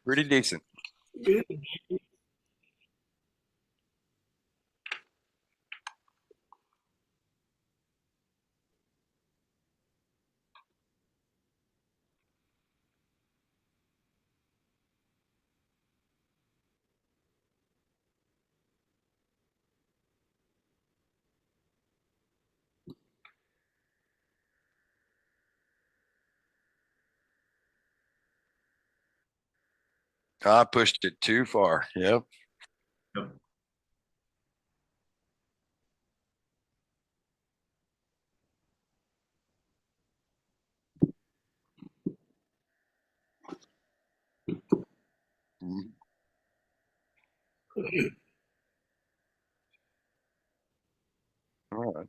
Pretty decent. Good. I pushed it too far. Yep. Yep. Mhm. All right.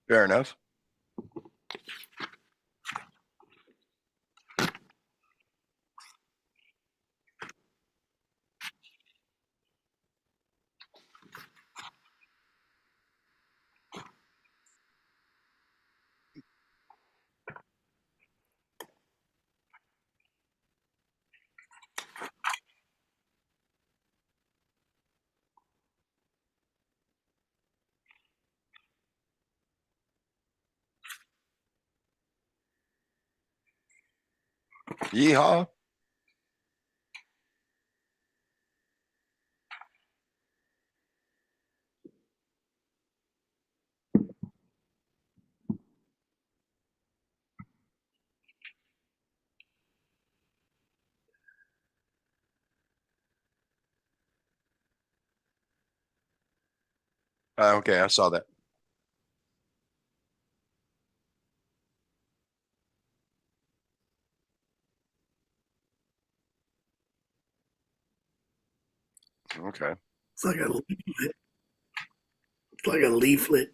Fair enough. Yeehaw. Okay, I saw that. Okay. It's like a leaflet. It's like a leaflet.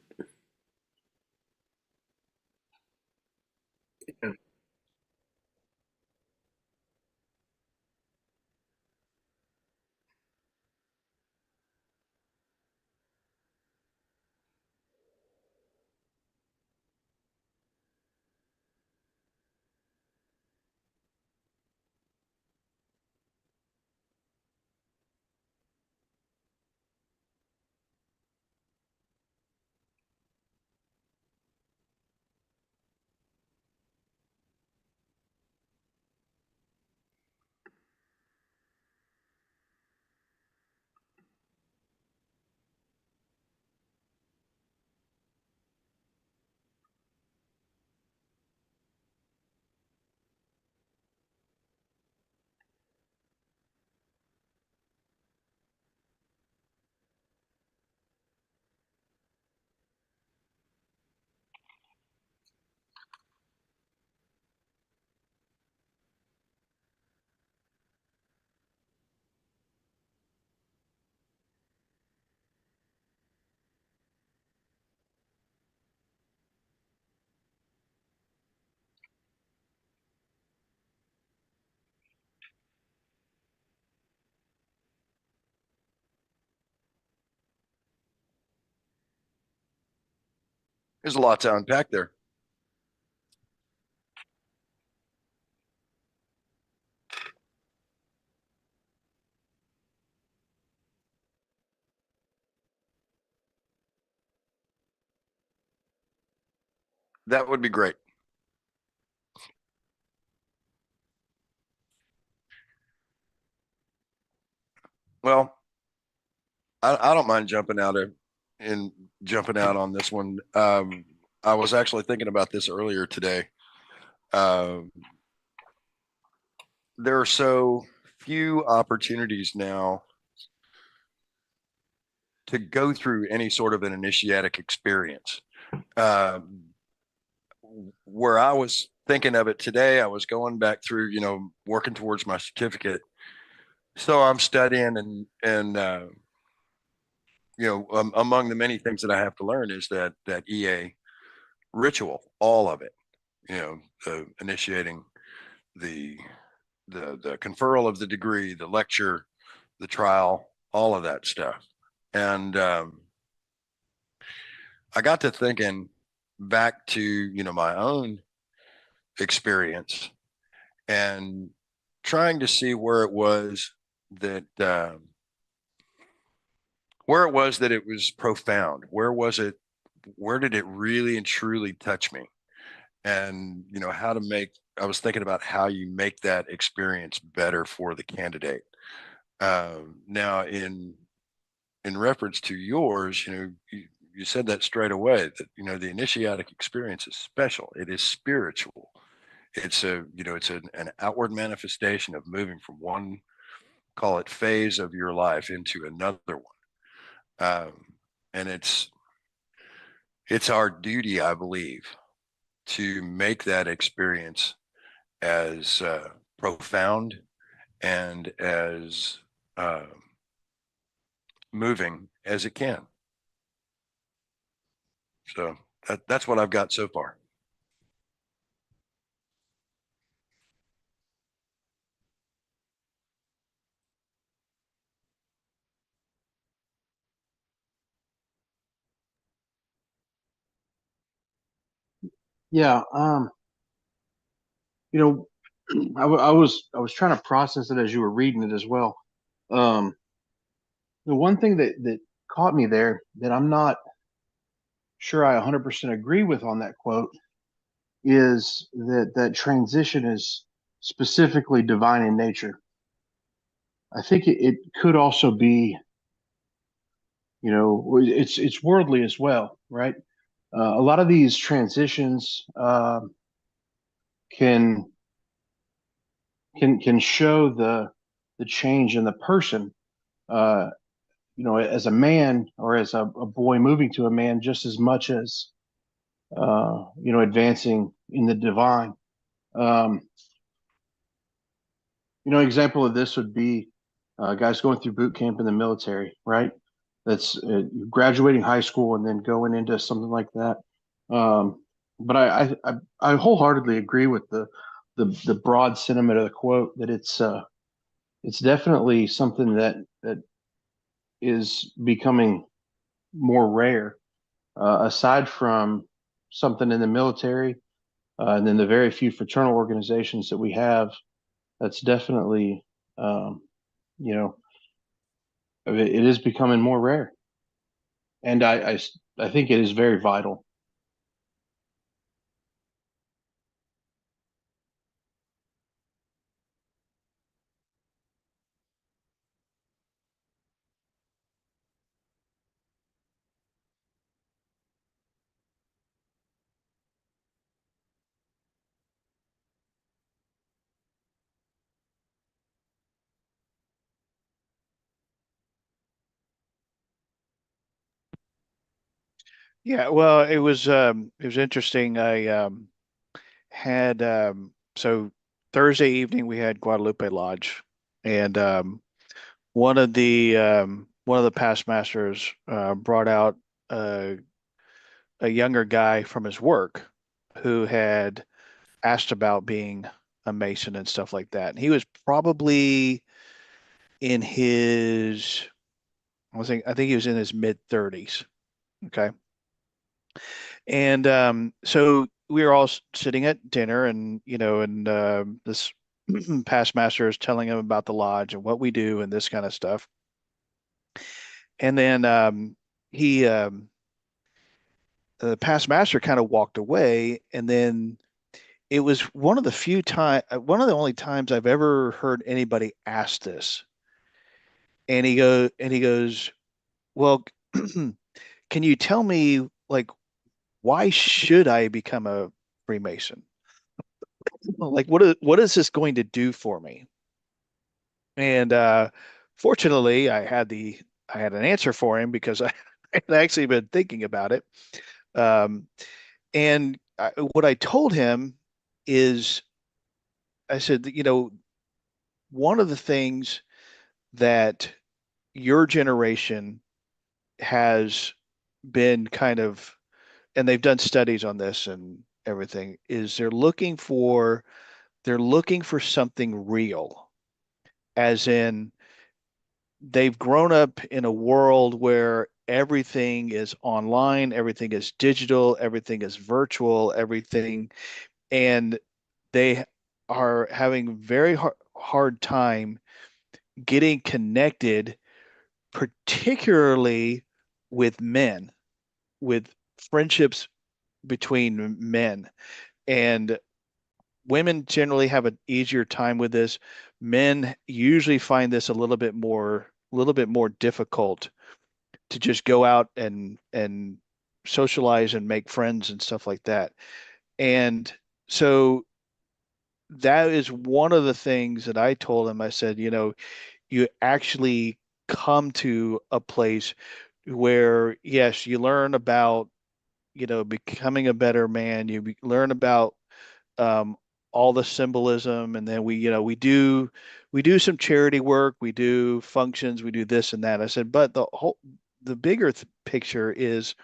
There's a lot to unpack there. That would be great. Well, I don't mind jumping out on this one. I was actually thinking about this earlier today. Um, there are so few opportunities now to go through any sort of an initiatic experience. Um, where I was thinking of it today, I was going back through, working towards my certificate. So I'm studying among the many things that I have to learn is that EA ritual, all of it, initiating the the conferral of the degree, the lecture, the trial, all of that stuff. And I got to thinking back to, my own experience and trying to see that where it was that it was profound. Where did it really and truly touch me? And how to make I was thinking about how you make that experience better for the candidate. Now in reference to yours, you said that straight away, that the initiatic experience is special. It is spiritual. It's an outward manifestation of moving from one, call it, phase of your life into another one. And it's our duty, I believe, to make that experience as profound and as uh, moving as it can. So that's what I've got so far. Yeah, you know, I was trying to process it as you were reading it as well. Um, the one thing that caught me there that I'm not sure I 100% agree with on that quote is that transition is specifically divine in nature. I think it could also be, it's worldly as well, right? A lot of these transitions can can show the change in the person, uh, as a man or as a boy moving to a man, just as much as advancing in the divine. Um, example of this would be guys going through boot camp in the military, right? That's graduating high school and then going into something like that. But I wholeheartedly agree with the broad sentiment of the quote that it's definitely something that is becoming more rare, aside from something in the military, and then the very few fraternal organizations that we have. That's definitely, um, you know, it is becoming more rare, and I think it is very vital. Yeah, well, it was interesting. I had so Thursday evening we had Guadalupe Lodge, and one of the past masters brought out uh, a younger guy from his work who had asked about being a Mason and stuff like that. And he was probably in his I think he was in his mid 30s. Okay. And so we were all sitting at dinner, and this past master is telling him about the lodge and what we do and this kind of stuff. And then he the past master kind of walked away, and then it was one of the only times I've ever heard anybody ask this. And he goes, "Well, can you tell me, like, why should I become a Freemason? Like, what is this going to do for me?" And fortunately, I had an answer for him because I had actually been thinking about it. Um, what I told him is, I said, one of the things that your generation has been kind of, and they've done studies on this and everything, is they're looking for something real, as in they've grown up in a world where everything is online, everything is digital, everything is virtual, everything, and they are having very hard time getting connected, particularly with men, with friendships between men. And women generally have an easier time with this. Men usually find this a little bit more difficult to just go out and socialize and make friends and stuff like that. And so that is one of the things that I told him. I said, you actually come to a place where, yes, you learn about, becoming a better man. Learn about um, all the symbolism, and then we do some charity work, we do functions, we do this and that. I said, but the bigger picture is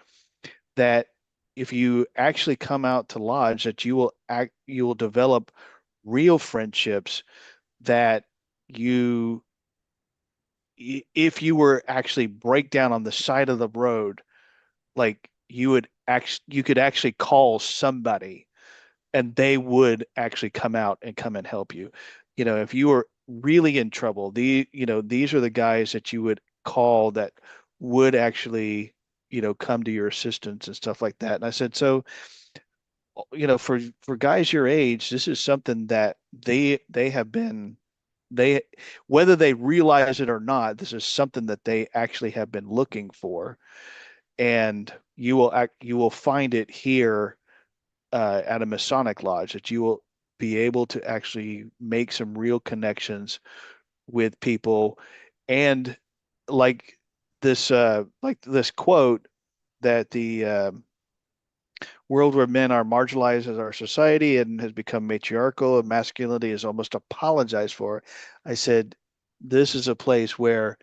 that if you actually come out to lodge, that you will develop real friendships that you if you were actually break down on the side of the road, like you could actually call somebody and they would actually come out and come and help you. If you were really in trouble, these are the guys that you would call that would actually, come to your assistance and stuff like that. And I said, so, for guys your age, this is something that they have been they whether they realize it or not, this is something that they actually have been looking for, and you will find it here at a Masonic lodge, that you will be able to actually make some real connections with people. And like like this quote that the world where men are marginalized as our society and has become matriarchal and masculinity is almost apologized for. I said, this is a place where,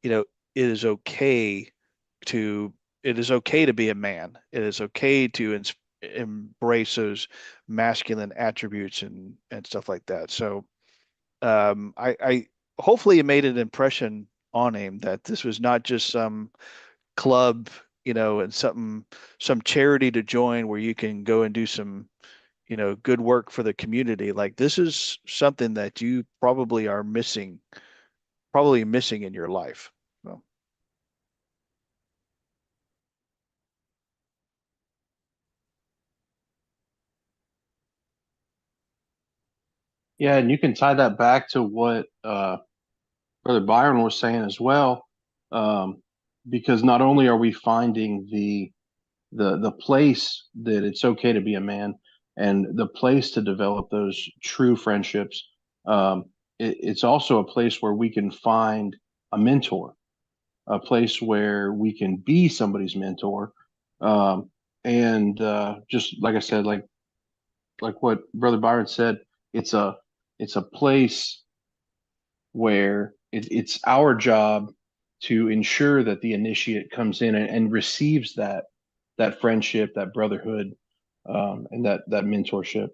you know, it is okay to it is okay to be a man. It is okay to embrace those masculine attributes and stuff like that. So I hopefully it made an impression on him that this was not just some club, and some charity to join where you can go and do some, good work for the community. Like, this is something that you probably missing in your life. So, Yeah, and you can tie that back to what Brother Byron was saying as well, um, because not only are we finding the place that it's okay to be a man and the place to develop those true friendships, um, it's also a place where we can find a mentor, a place where we can be somebody's mentor, um, and just like I said, like what Brother Byron said, it's a place where it's our job to ensure that the initiate comes in and receives that friendship, that brotherhood, and that mentorship.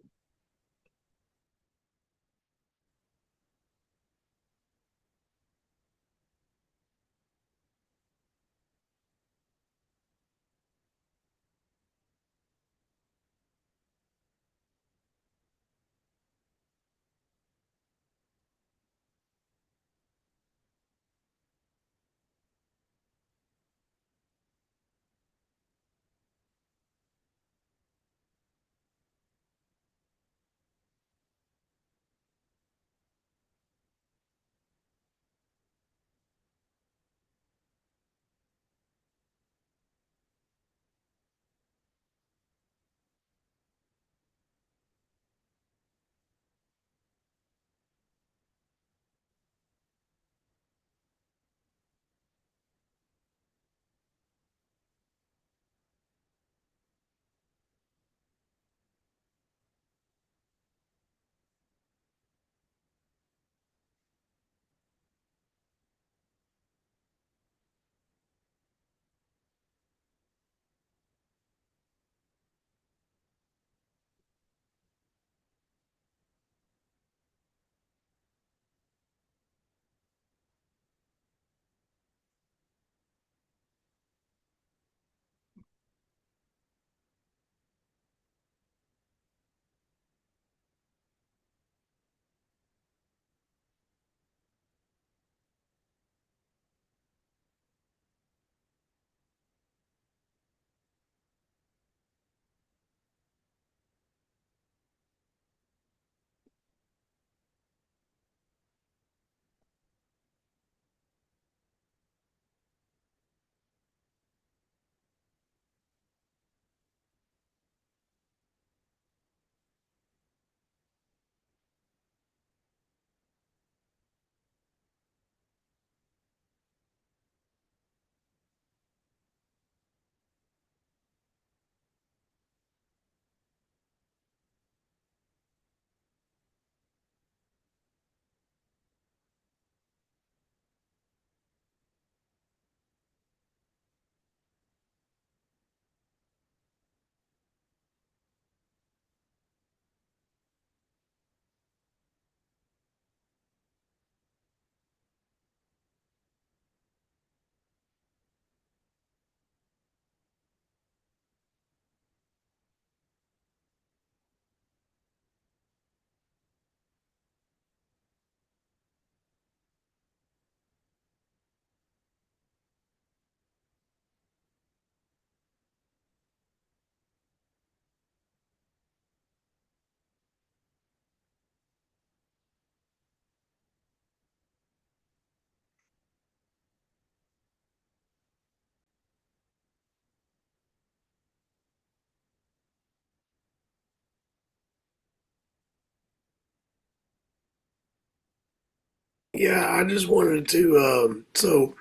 Yeah, I just wanted to. So,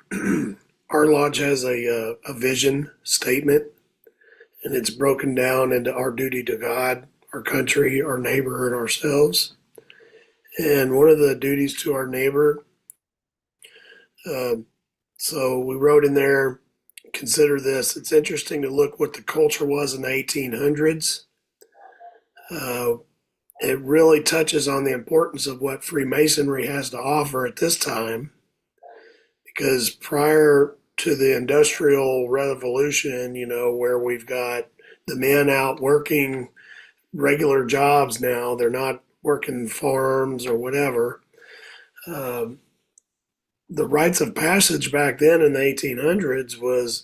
our lodge has a vision statement, and it's broken down into our duty to God, our country, our neighbor, and ourselves. And one of the duties to our neighbor, um, so we wrote in there, consider this. It's interesting to look what the culture was in the 1800s. Uh, it really touches on the importance of what Freemasonry has to offer at this time, because prior to the Industrial Revolution, where we've got the men out working regular jobs now, they're not working farms or whatever. Um, the rites of passage back then in the 1800s was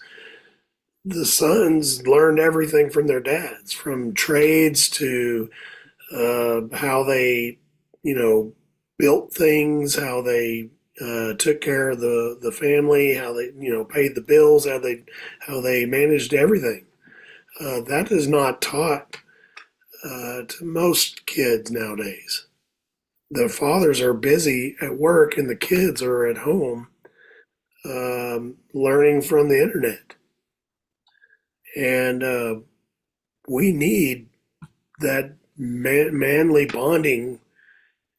the sons learned everything from their dads, from trades to how they, you know, built things, how they took care of the family, how they, paid the bills, how they managed everything. That is not taught to most kids nowadays. The fathers are busy at work, and the kids are at home learning from the internet. And we need that manly bonding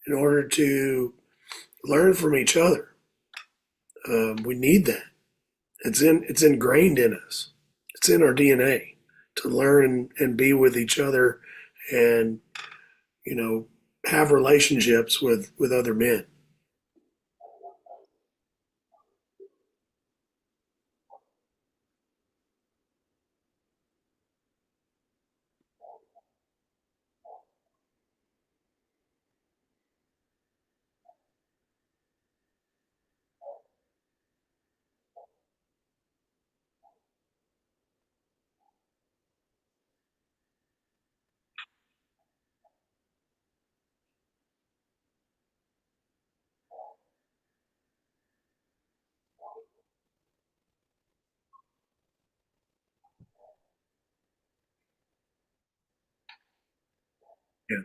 in order to learn from each other. We need that. It's ingrained in us. It's in our DNA to learn and be with each other, and you know have relationships with other men. Yeah,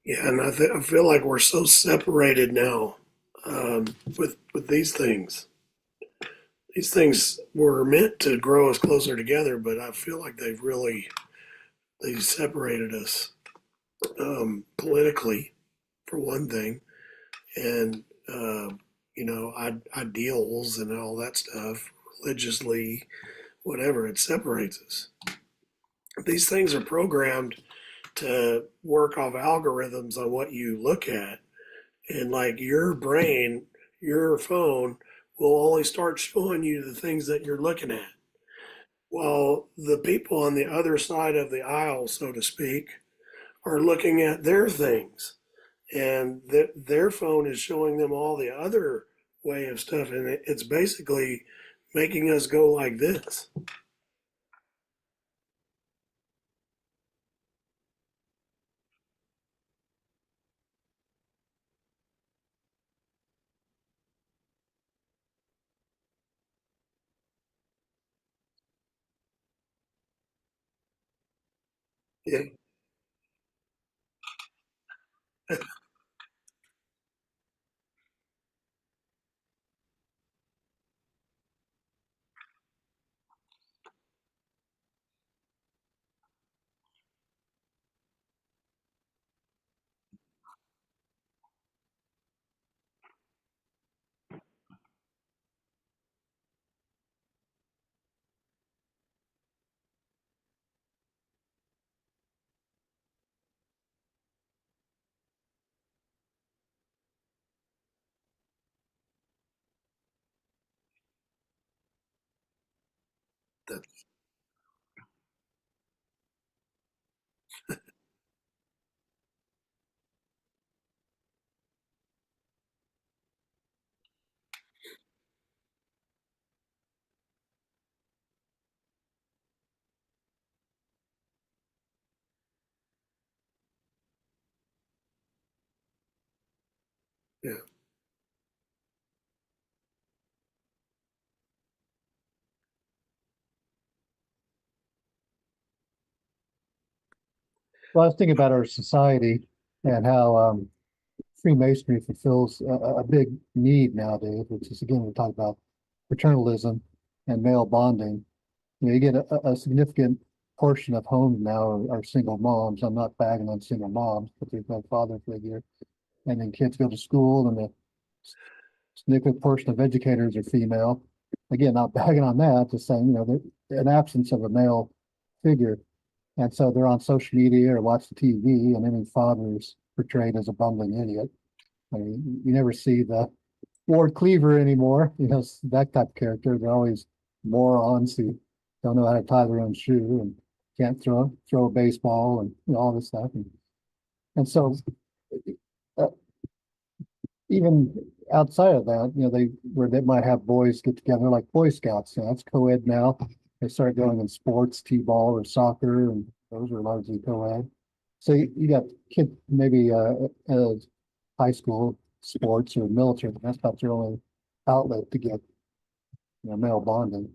yeah, and I feel like we're so separated now with these things. These things were meant to grow us closer together, but I feel like they separated us politically, for one thing, and ideals and all that stuff, religiously, whatever. It separates us. These things are programmed to work off algorithms on what you look at, and like your brain, your phone will only start showing you the things that you're looking at. While the people on the other side of the aisle, so to speak, are looking at their things, and their phone is showing them all the other way of stuff, and it's basically making us go like this. Yeah, that, Yeah. Well, I was thinking about our society and how Freemasonry fulfills a big need nowadays, which is again we talk about paternalism and male bonding. You know, you get a significant portion of homes now are single moms. I'm not bagging on single moms, but there's no father figure, and then kids go to school, and the significant portion of educators are female. Again, not bagging on that, just saying, you know, an absence of a male figure. And so they're on social media or watch the TV, and any father is portrayed as a bumbling idiot. I mean, you never see the Ward Cleaver anymore, you know, that type of character. They're always morons who don't know how to tie their own shoe and can't throw a baseball and you know, all this stuff. And so uh, even outside of that, you know, they might have boys get together like Boy Scouts. You know, that's co-ed now. They start going in sports, t-ball or soccer, and those are largely co-ed. So you got kids maybe high school sports or military. That's about their only outlet to get male bonding.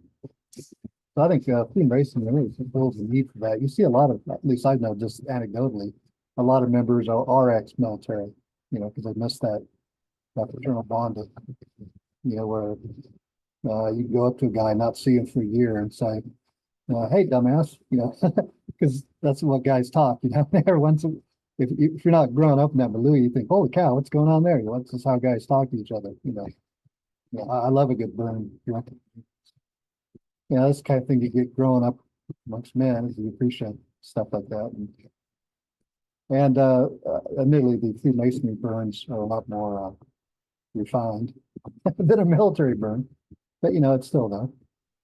So I think Freemason really fulfills the need for that. You see a lot of, at least I know just anecdotally, a lot of members are ex-military, you know, because they miss that fraternal bonding, you know, where you go up to a guy, not see him for a year and say, hey, dumbass, you know, because that's what guys talk, you know, everyone's, if you're not growing up in that milieu, you think, holy cow, what's going on there? Well, that's just how guys talk to each other, you know. Yeah, I love a good burn. You know, that's the kind of thing you get growing up amongst men is you appreciate stuff like that. And admittedly, the Freemasonry burns are a lot more refined than a military burn, but you know, it's still there.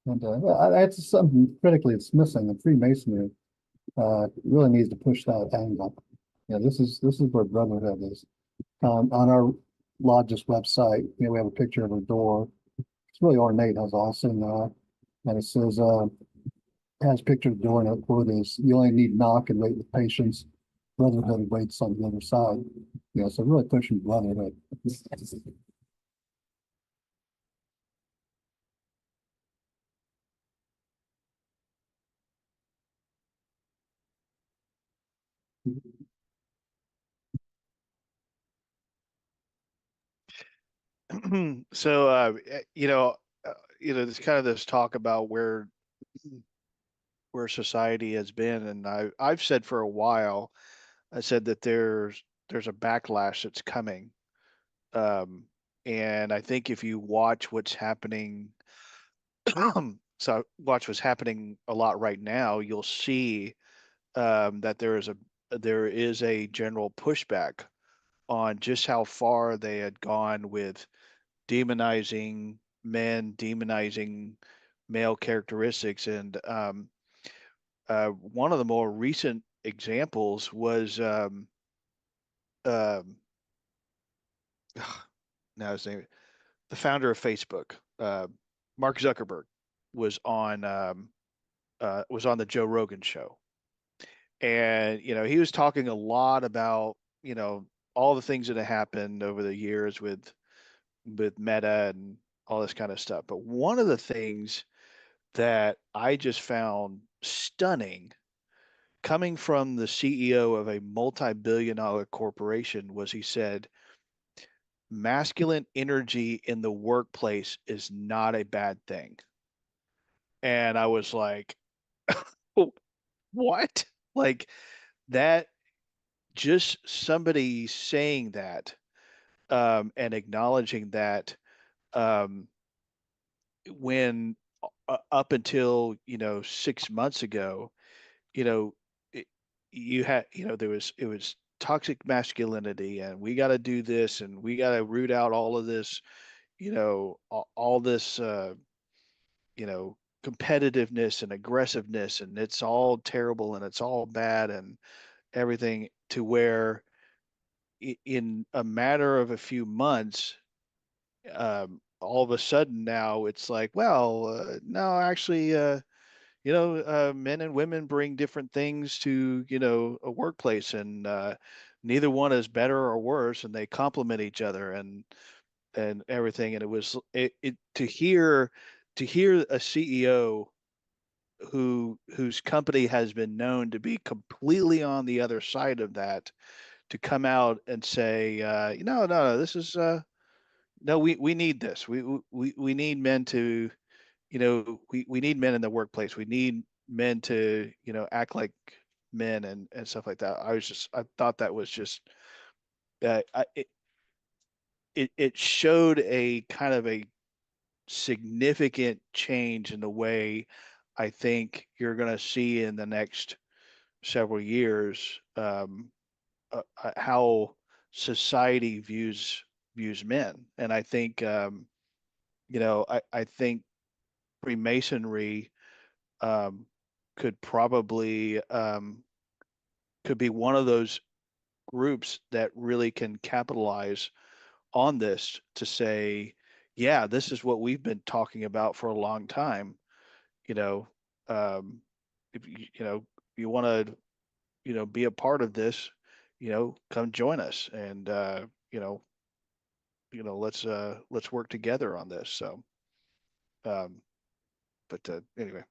And that's something critically it's missing. And Freemasonry really needs to push that angle. Yeah, this is where brotherhood is. On our lodge's website, you know, we have a picture of a door. It's really ornate, has awesome, and it says has a picture of the door, and the quote is, "You only need knock and wait with patience. Brotherhood waits on the other side." You know, so really pushing brotherhood. So, there's kind of this talk about where society has been, and I've said for a while, I said that there's a backlash that's coming, um, and I think if you watch what's happening, so watch what's happening a lot right now, you'll see that there is a general pushback on just how far they had gone with demonizing men, demonizing male characteristics. And one of the more recent examples was um, now his name, the founder of Facebook, Mark Zuckerberg, was on the Joe Rogan show, and he was talking a lot about all the things that have happened over the years with Meta and all this kind of stuff. But one of the things that I just found stunning coming from the CEO of a multi-billion-dollar corporation was he said, masculine energy in the workplace is not a bad thing. And I was like, what? Like that, just somebody saying that and acknowledging that um, when up until 6 months ago, you know, it, you had, it was toxic masculinity, and we got to do this, and we got to root out all of this, all this, competitiveness and aggressiveness, and it's all terrible and it's all bad and everything, to where in a matter of a few months, all of a sudden now it's like, well, no, actually, men and women bring different things to a workplace, and neither one is better or worse, and they complement each other and everything. And it was it to hear a CEO whose company has been known to be completely on the other side of that to come out and say, no, this is no, we need this. We need men to, we need men in the workplace. We need men to, act like men and stuff like that. I thought that was just it showed a kind of a significant change in the way I think you're going to see in the next several years, how society views men. And I think, I think Freemasonry, um, could probably, could be one of those groups that really can capitalize on this to say, yeah, this is what we've been talking about for a long time. You know, if you want to, be a part of this, come join us, and let's work together on this. So, um, but anyway.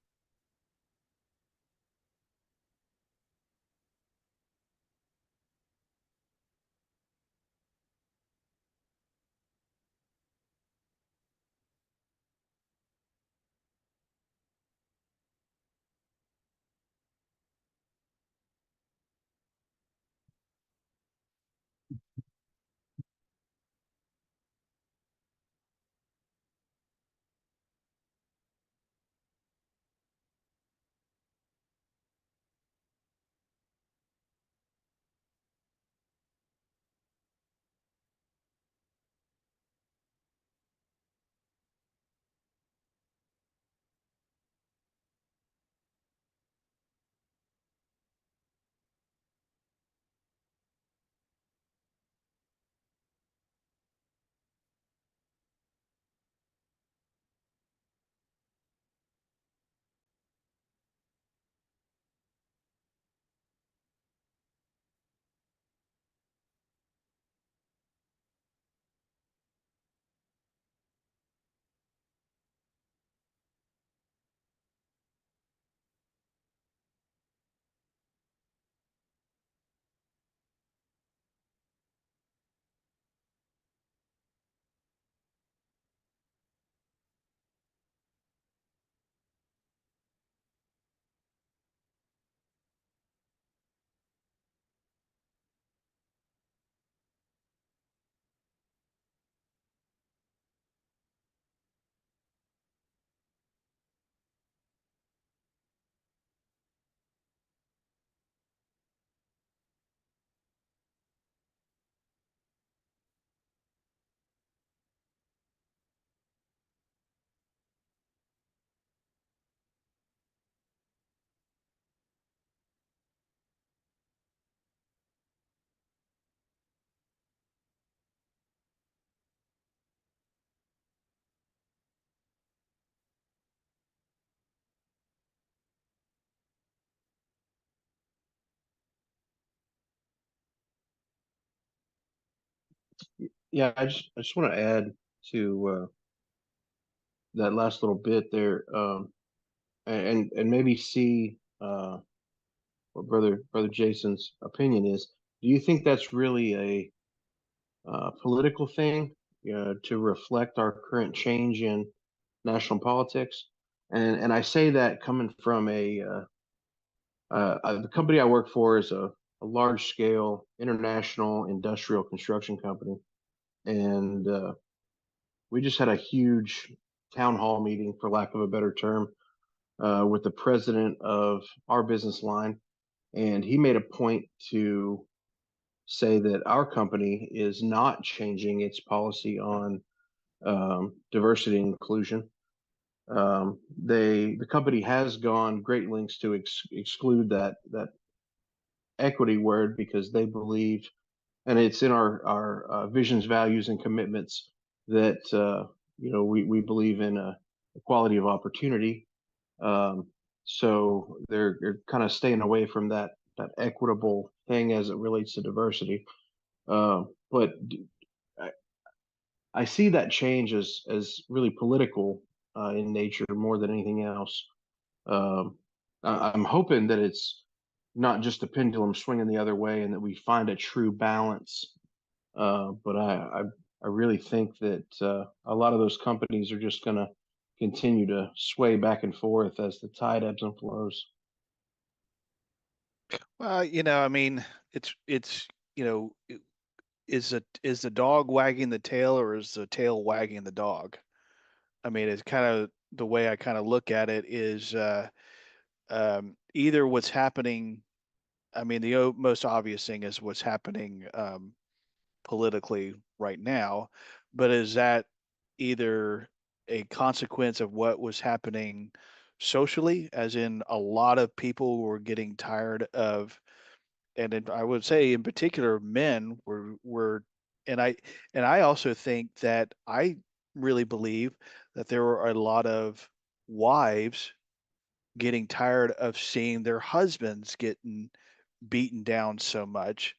Yeah, I just want to add to that last little bit there, and maybe see what brother Jason's opinion is. Do you think that's really a political thing, to reflect our current change in national politics? And I say that coming from the company I work for is a large scale international industrial construction company, and we just had a huge town hall meeting, for lack of a better term, with the president of our business line, and he made a point to say that our company is not changing its policy on diversity and inclusion. The company has gone great lengths to exclude that equity word because they believe, and it's in our visions, values, and commitments, that we believe in equality of opportunity. So they're kind of staying away from that that equitable thing as it relates to diversity. But I, I see that change as really political in nature more than anything else. Um, I'm hoping that it's not just a pendulum swinging the other way, and that we find a true balance. But I really think that a lot of those companies are just going to continue to sway back and forth as the tide ebbs and flows. Well, I mean, it's is the dog wagging the tail or is the tail wagging the dog? I mean, it's kind of the way I kind of look at it is either what's happening. I mean, the most obvious thing is what's happening politically right now, but is that either a consequence of what was happening socially, as in a lot of people were getting tired of, I would say in particular men were, and I also think that I really believe that there were a lot of wives getting tired of seeing their husbands getting beaten down so much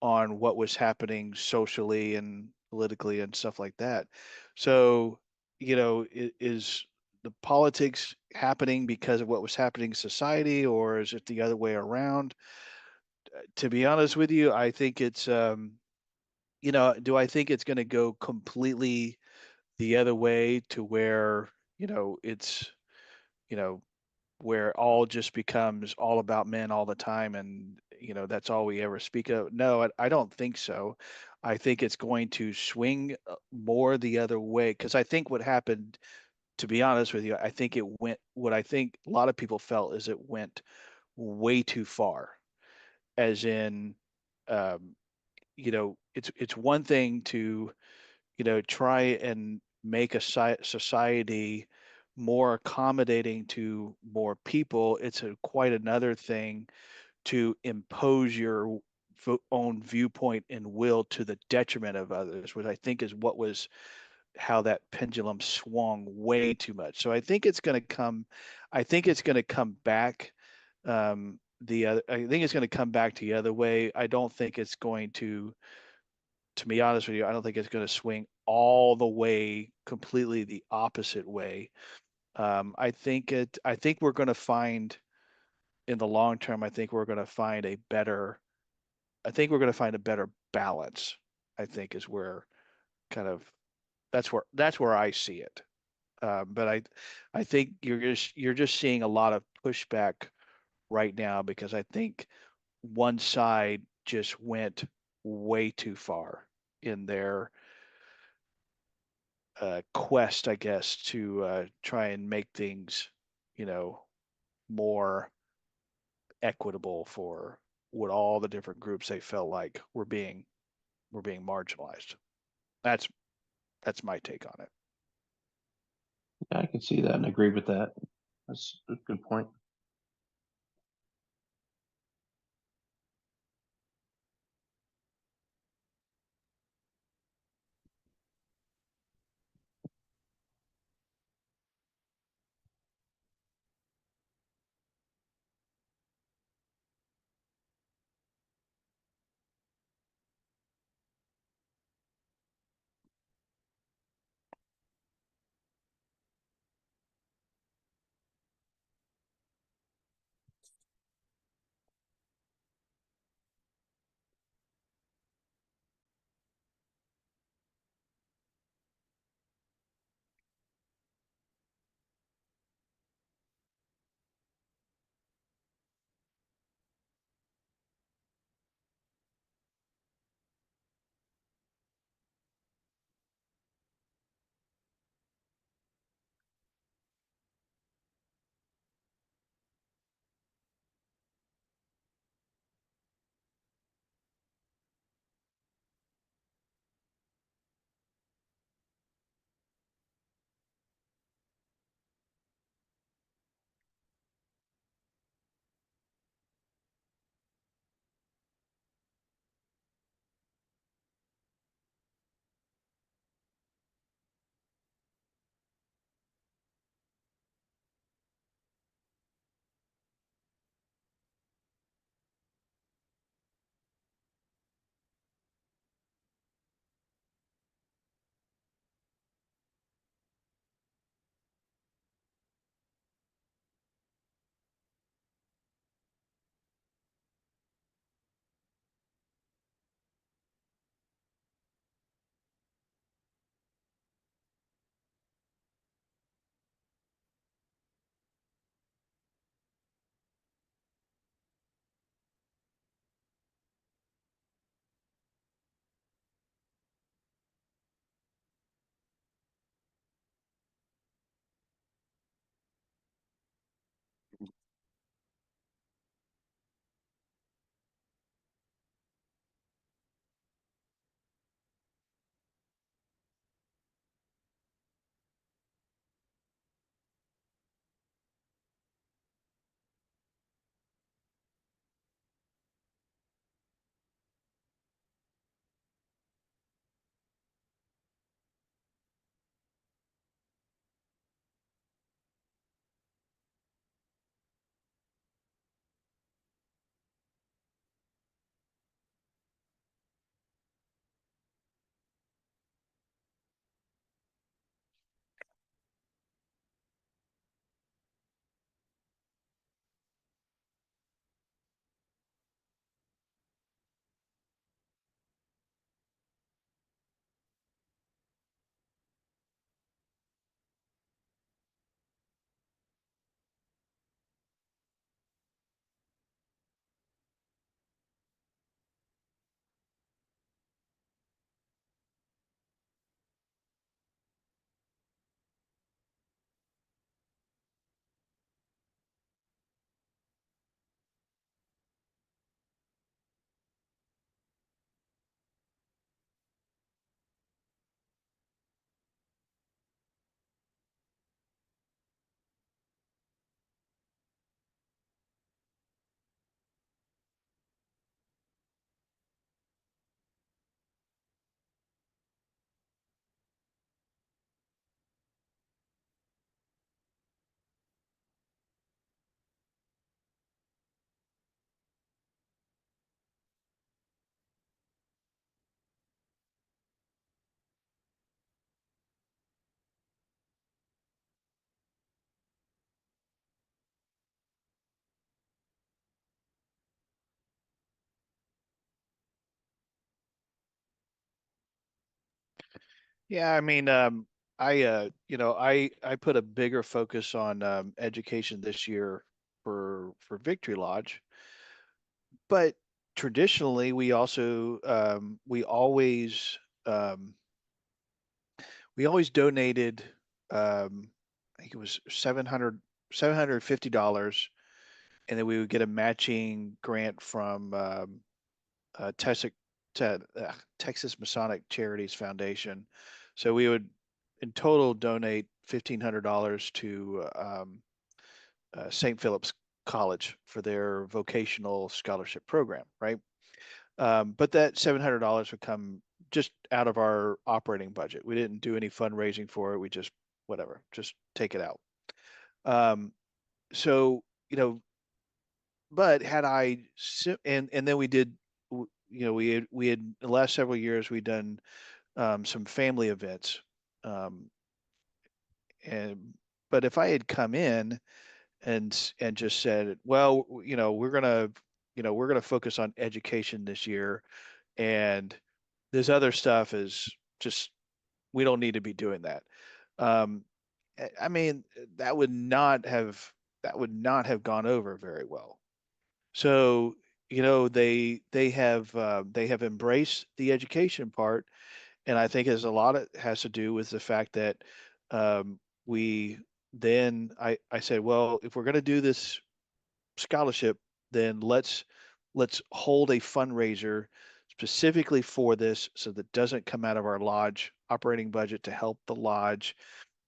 on what was happening socially and politically and stuff like that. So, is the politics happening because of what was happening in society, or is it the other way around? To be honest with you, I think it's, do I think it's going to go completely the other way to where, it's, you know, where it all just becomes all about men all the time and that's all we ever speak of? No, I don't think so. I think it's going to swing more the other way because I think what happened, to be honest with you, I think it went, what I think a lot of people felt is it went way too far, as in, um, it's one thing to try and make a society more accommodating to more people. It's quite another thing to impose your own viewpoint and will to the detriment of others, which I think is what was how that pendulum swung way too much. So I think it's going to come back. I think it's going to come back the other way. I don't think it's going to be honest with you, I don't think it's going to swing all the way completely the opposite way. I think we're going to find in the long term, I think we're going to find a better balance. I think is where kind of that's where I see it. But I think you're just seeing a lot of pushback right now because I think one side just went way too far in their quest, I guess, to try and make things, you know, more equitable for what all the different groups they felt like were being marginalized. That's that's my take on it. Yeah, I can see that and agree with that. That's a good point. Yeah, I mean, I put a bigger focus on education this year for Victory Lodge, but traditionally um, we always donated I think it was $750, and then we would get a matching grant from Texas Texas Masonic Charities Foundation. So we would in total donate $1,500 to St. Philip's College for their vocational scholarship program, right? But that $700 would come just out of our operating budget. We didn't do any fundraising for it. We just whatever, just take it out. Um, so but had and then we did, we had the last several years we'd done some family events, um, and but if I had come in and just said, well, we're gonna focus on education this year, and this other stuff is just we don't need to be doing that. Um, I mean, that would not have that would not have gone over very well. So, they have embraced the education part, and I think there's a lot of has to do with the fact that we then I said, well, if we're going to do this scholarship, then let's hold a fundraiser specifically for this, so that doesn't come out of our lodge operating budget to help the lodge.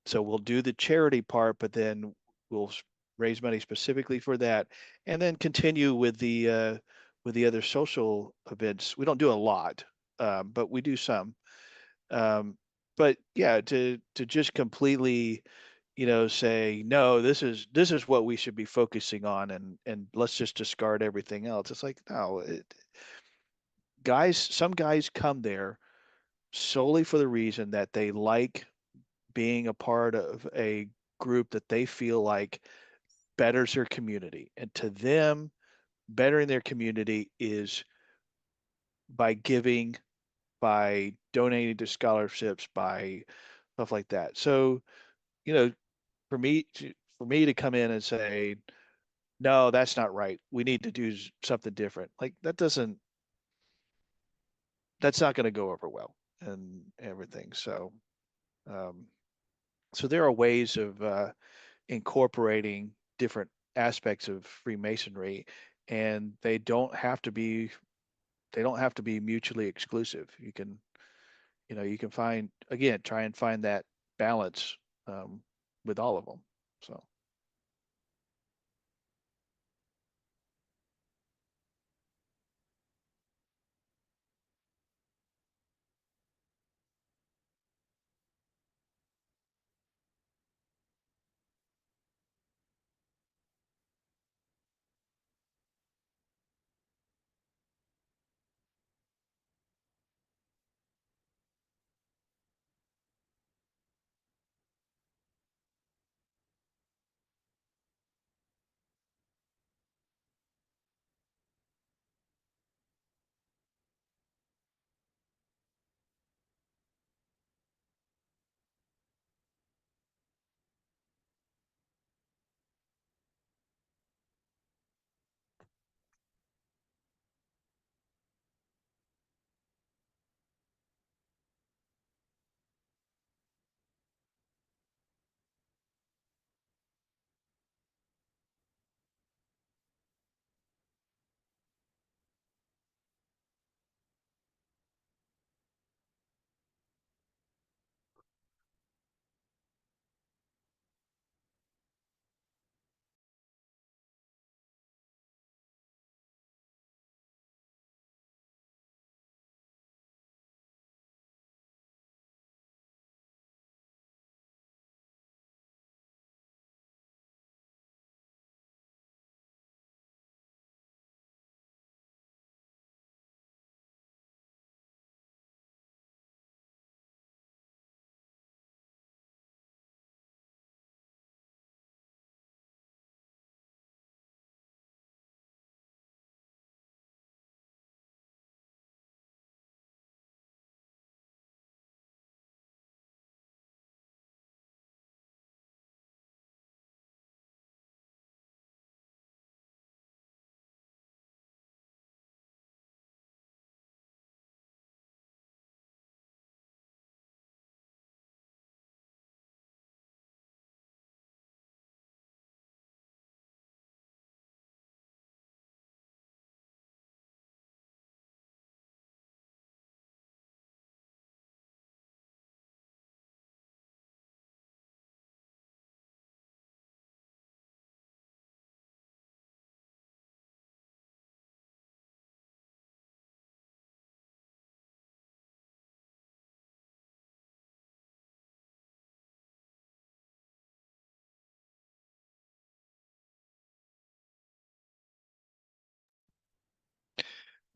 So we'll do the charity part, but then we'll raise money specifically for that, and then continue with the other social events. We don't do a lot, but we do some. Um, but yeah, to just completely, say no, this is what we should be focusing on, and let's just discard everything else. It's like no, some guys come there solely for the reason that they like being a part of a group that they feel like betters their community. And to them, bettering their community is by giving, by donating to scholarships, by stuff like that. So, you know, for me to come in and say, no, that's not right. We need to do something different. Like that's not going to go over well and everything. Um, so there are ways of incorporating different aspects of Freemasonry, and they don't have to be mutually exclusive. You can find again, try and find that balance um, with all of them. So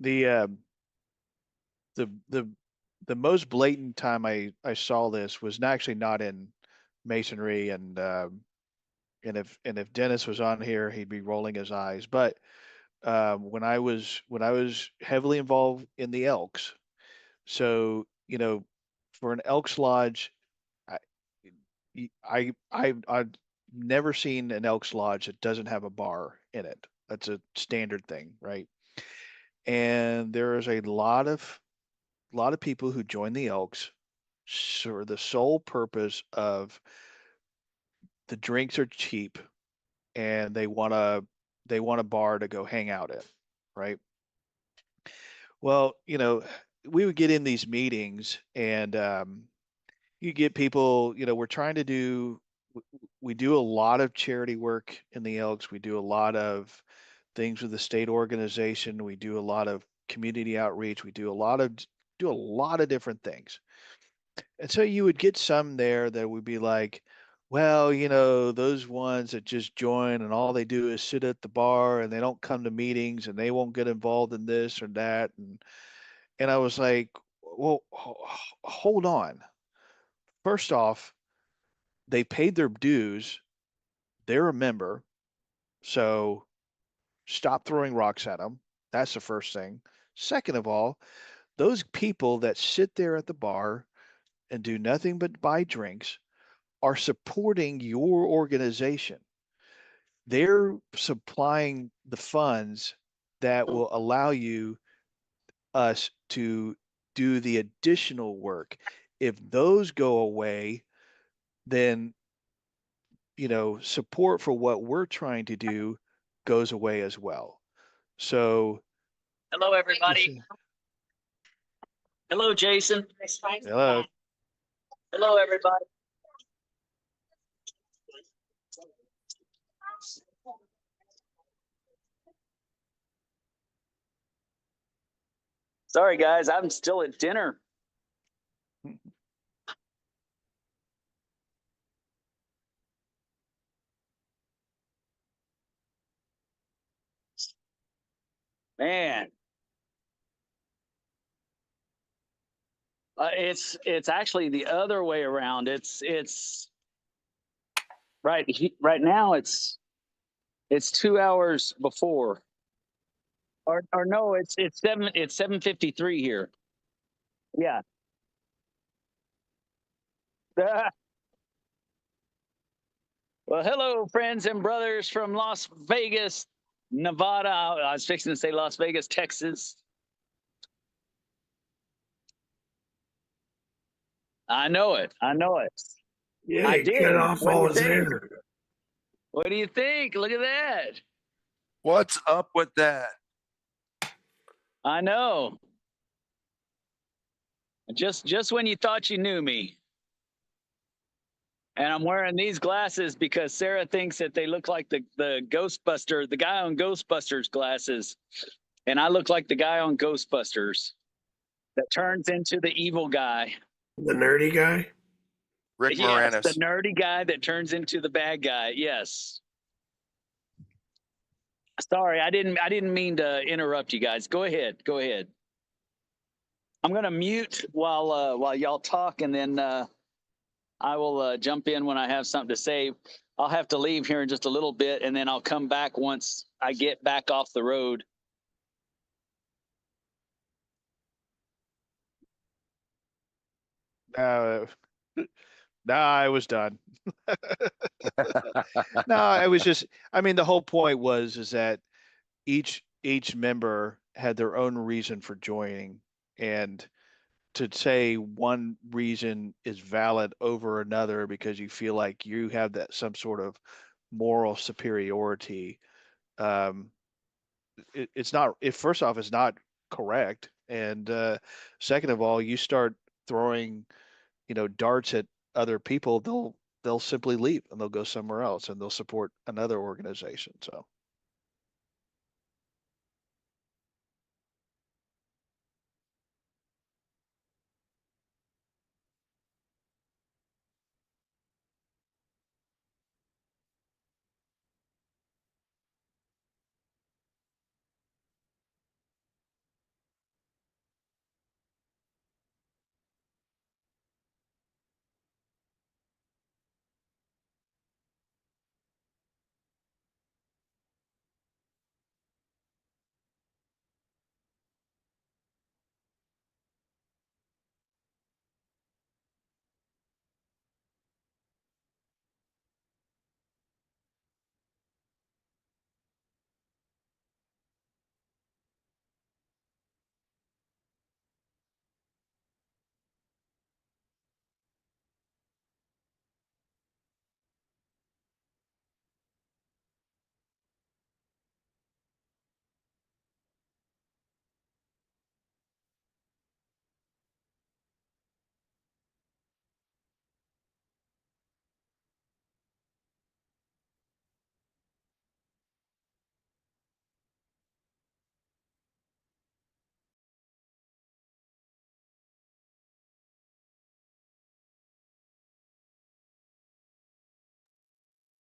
The the the the most blatant time I saw this was actually not in masonry, and if Dennis was on here, he'd be rolling his eyes. But when I was heavily involved in the Elks, so for an Elks Lodge, I I've never seen an Elks Lodge that doesn't have a bar in it. That's a standard thing, right? And there is a lot of people who join the Elks for the sole purpose of the drinks are cheap and they want a bar to go hang out in, right? Well, we would get in these meetings and you get people, we're trying to do we do a lot of charity work in the Elks. We do a lot of things with the state organization. We do a lot of community outreach. We do a lot of different things. And so you would get some there that would be like, well, those ones that just join and all they do is sit at the bar and they don't come to meetings and they won't get involved in this or that. And I was like, well, hold on. First off, they paid their dues. They're a member. So stop throwing rocks at them. That's the first thing. Second of all, those people that sit there at the bar and do nothing but buy drinks are supporting your organization. They're supplying the funds that will allow us to do the additional work. If those go away, then support for what we're trying to do goes away as well. So, Hello, everybody. Hello, Jason. hello. Hello, everybody. Sorry, guys, I'm still at dinner. Man, it's actually the other way around. It's right now. It's 2 hours before, or no, it's 7:53 here. Yeah. Well, hello, friends and brothers from Las Vegas, Nevada. I was fixing to say Las Vegas, Texas. I know it. I know it. Yeah, I he did. cut off What do all you his think? hair. What do you think? Look at that. What's up with that? I know. Just when you thought you knew me. And I'm wearing these glasses because Sarah thinks that they look like the Ghostbuster, the guy on Ghostbusters glasses. And I look like the guy on Ghostbusters that turns into the evil guy. The nerdy guy. Rick Yes, the Moranis. nerdy guy that turns into the bad guy. Yes. Sorry, I didn't mean to interrupt you guys. Go ahead. Go ahead. I'm gonna mute while y'all talk, and then I will jump in when I have something to say. I'll have to leave here in just a little bit, and then I'll come back once I get back off the road. Uh, no, I was done. No, I was just, I mean, the whole point was is that each member had their own reason for joining, and to say one reason is valid over another because you feel like you have that some sort of moral superiority, um, it's not. If first off, it's not correct, and second of all, you start throwing darts at other people, they'll simply leave and they'll go somewhere else and they'll support another organization. So.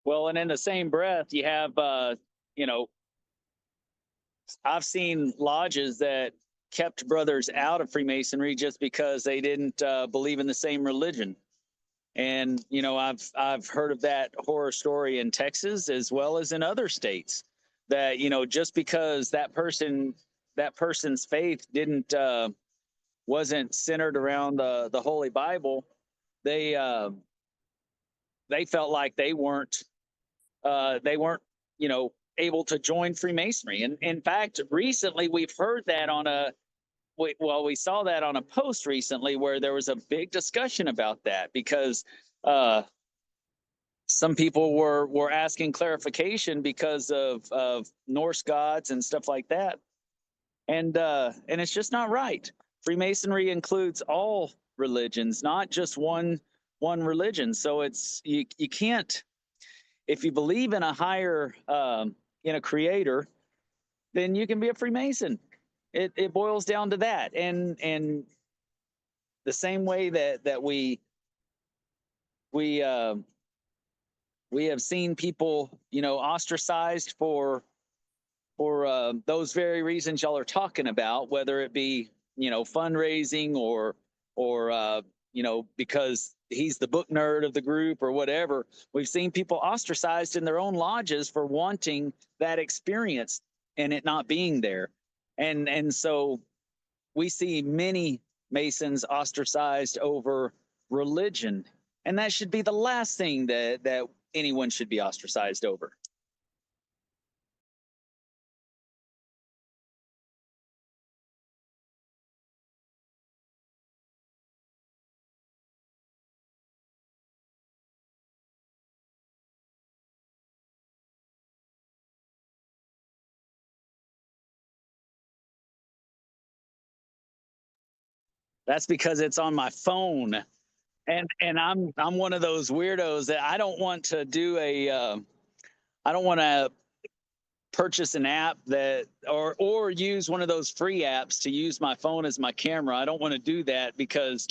Well, and in the same breath, you have, you know, I've seen lodges that kept brothers out of Freemasonry just because they didn't believe in the same religion. And you know, I've heard of that horror story in Texas as well as in other states. That you know, just because that person's faith didn't wasn't centered around the Holy Bible, they uh, they felt like they weren't you know able to join Freemasonry. And in fact, recently we've heard that on a we saw that on a post recently where there was a big discussion about that because uh, some people were asking clarification because of Norse gods and stuff like that, and it's just not right. Freemasonry includes all religions, not just one religion. So it's you can't, if you believe in a higher in a creator, then you can be a Freemason. It boils down to that, and the same way that we we have seen people you know ostracized for those very reasons y'all are talking about, whether it be you know fundraising or you know because he's the book nerd of the group or whatever. We've seen people ostracized in their own lodges for wanting that experience and it not being there, and so we see many Masons ostracized over religion, and that should be the last thing that anyone should be ostracized over. That's because it's on my phone, and I'm one of those weirdos that I don't want to do a I don't want to purchase an app that or use one of those free apps to use my phone as my camera. I don't want to do that because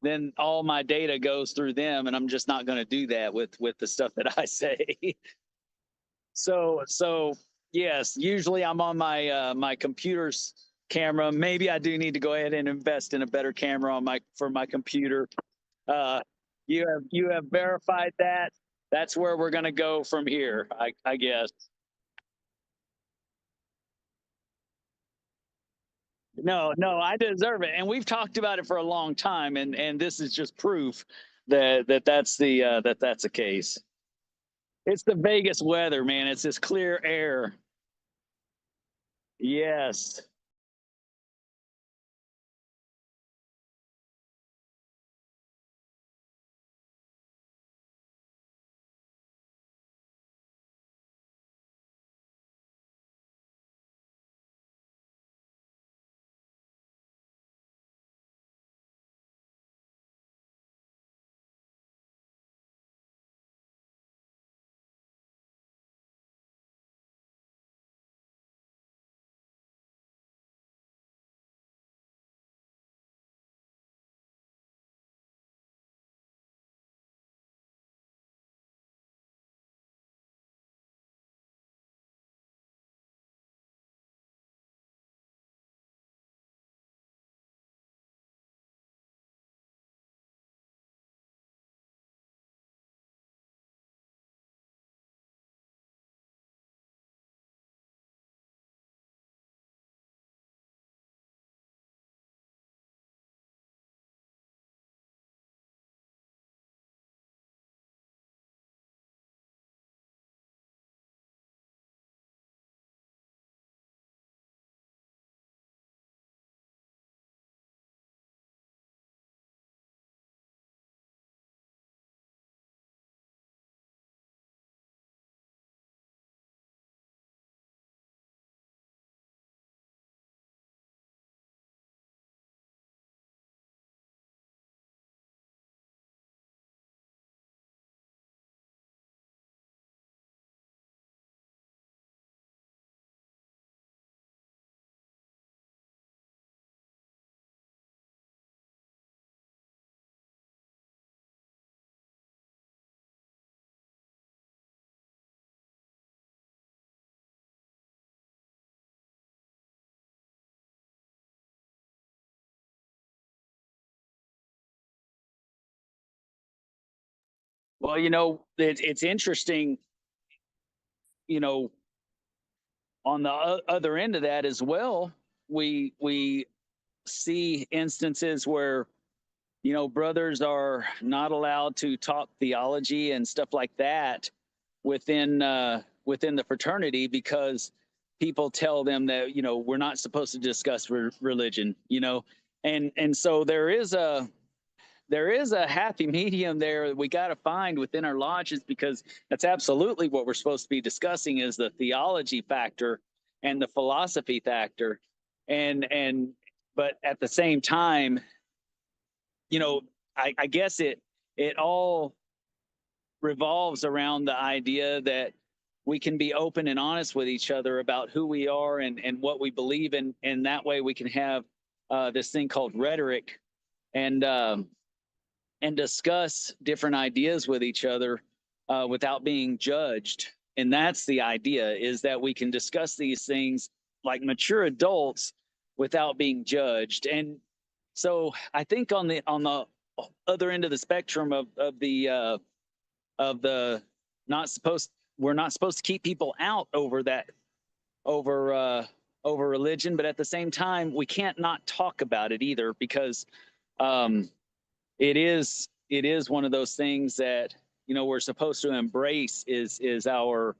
then all my data goes through them, and I'm just not going to do that with the stuff that I say. So yes, usually I'm on my my computer's camera. Maybe I do need to go ahead and invest in a better camera on my for my computer. Uh, you have verified that. That's where we're going to go from here, I guess. No, no, I deserve it, and we've talked about it for a long time, and this is just proof that's the that's the case. It's the Vegas weather, man. It's this clear air. Yes. Well, it's interesting, you know, on the other end of that as well, we see instances where brothers are not allowed to talk theology and stuff like that within the fraternity because people tell them that we're not supposed to discuss religion, and so there is a happy medium there that we got to find within our lodges, because that's absolutely what we're supposed to be discussing, is the theology factor and the philosophy factor, and but at the same time, I guess it all revolves around the idea that we can be open and honest with each other about who we are and what we believe in, and that way we can have this thing called rhetoric, and and discuss different ideas with each other without being judged. And that's the idea, is that we can discuss these things like mature adults without being judged. And so I think on the other end of the spectrum of the not supposed we're not supposed to keep people out over that, over religion, but at the same time we can't not talk about it either, because um, it is one of those things that we're supposed to embrace, is our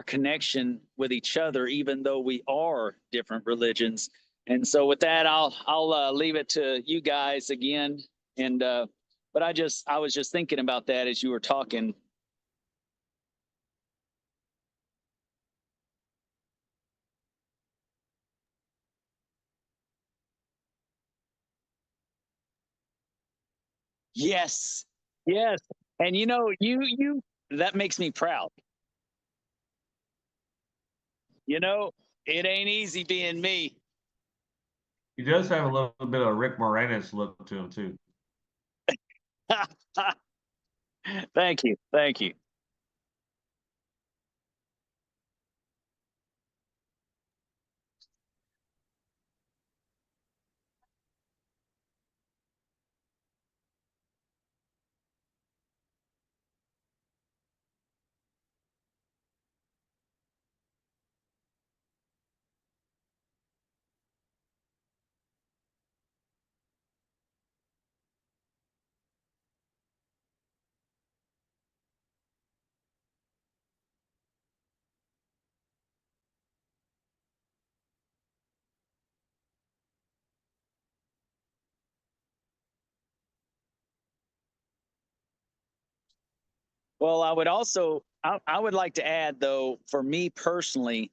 connection with each other, even though we are different religions. And so with that, I'll leave it to you guys again. And but I was just thinking about that as you were talking. Yes, yes. And you that makes me proud. You know, it ain't easy being me. He does have a little bit of Rick Moranis look to him too. Thank you. Thank you. Well, I would like to add, though, for me personally,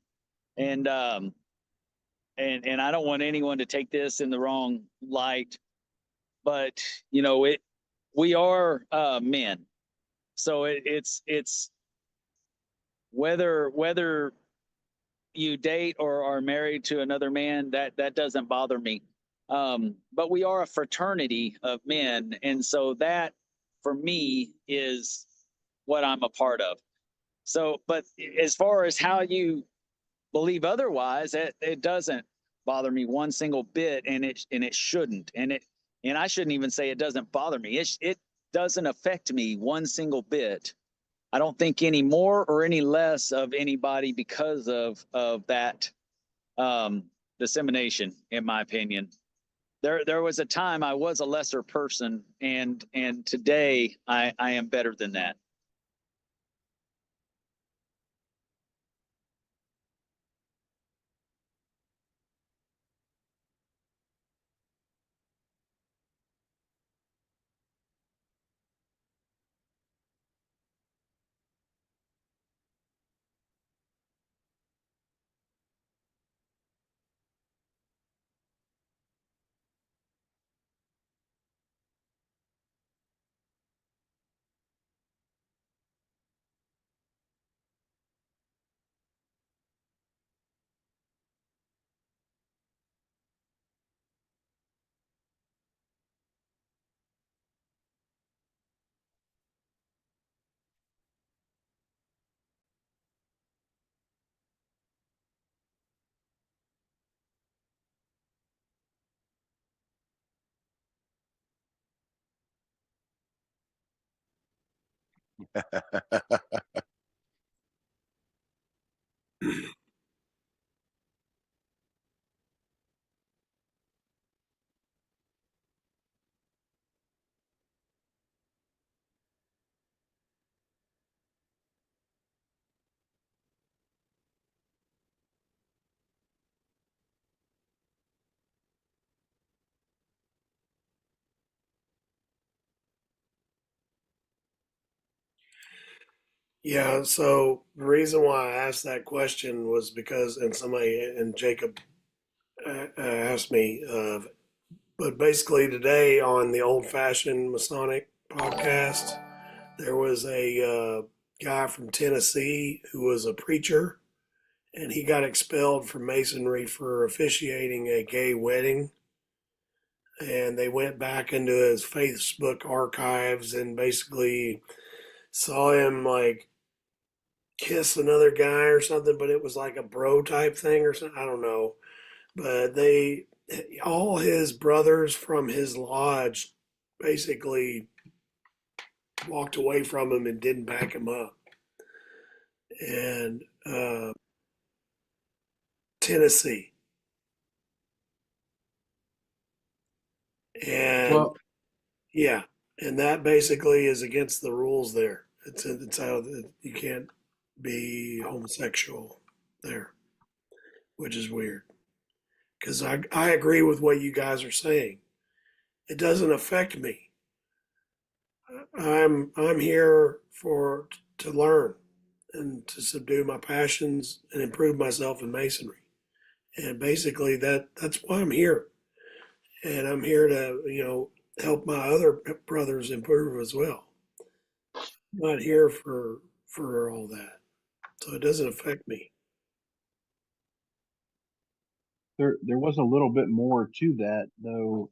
and and I don't want anyone to take this in the wrong light, but it we are men, so it's whether you date or are married to another man, that doesn't bother me. But we are a fraternity of men, and so that for me is what I'm a part of. So, but as far as how you believe otherwise, it doesn't bother me one single bit, and it shouldn't, and I shouldn't even say it doesn't bother me. It doesn't affect me one single bit. I don't think any more or any less of anybody because of that dissemination. In my opinion, there was a time I was a lesser person, and today I am better than that. Yeah, so the reason why I asked that question was because, and Jacob asked me, but basically today on the Old Fashioned Masonic podcast, there was a guy from Tennessee who was a preacher, and he got expelled from Masonry for officiating a gay wedding. And they went back into his Facebook archives and basically saw him like kiss another guy or something, but it was like a bro type thing or something. I don't know. But all his brothers from his lodge basically walked away from him and didn't back him up. And Tennessee. And Well, yeah, and that basically is against the rules there. It's how you can't be homosexual there, which is weird. Because I agree with what you guys are saying. It doesn't affect me. I'm here for to learn and to subdue my passions and improve myself in masonry. And basically that's why I'm here. And I'm here to, help my other brothers improve as well. I'm not here for all that. So it doesn't affect me. there was a little bit more to that though.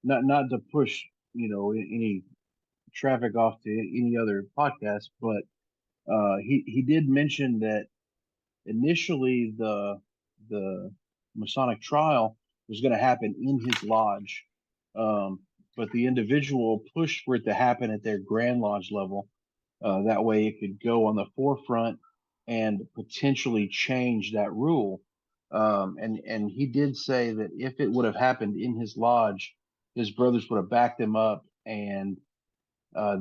Not to push any traffic off to any other podcast, but he did mention that initially the Masonic trial was going to happen in his lodge, um, but the individual pushed for it to happen at their Grand Lodge level. That way, it could go on the forefront and potentially change that rule. And he did say that if it would have happened in his lodge, his brothers would have backed him up, and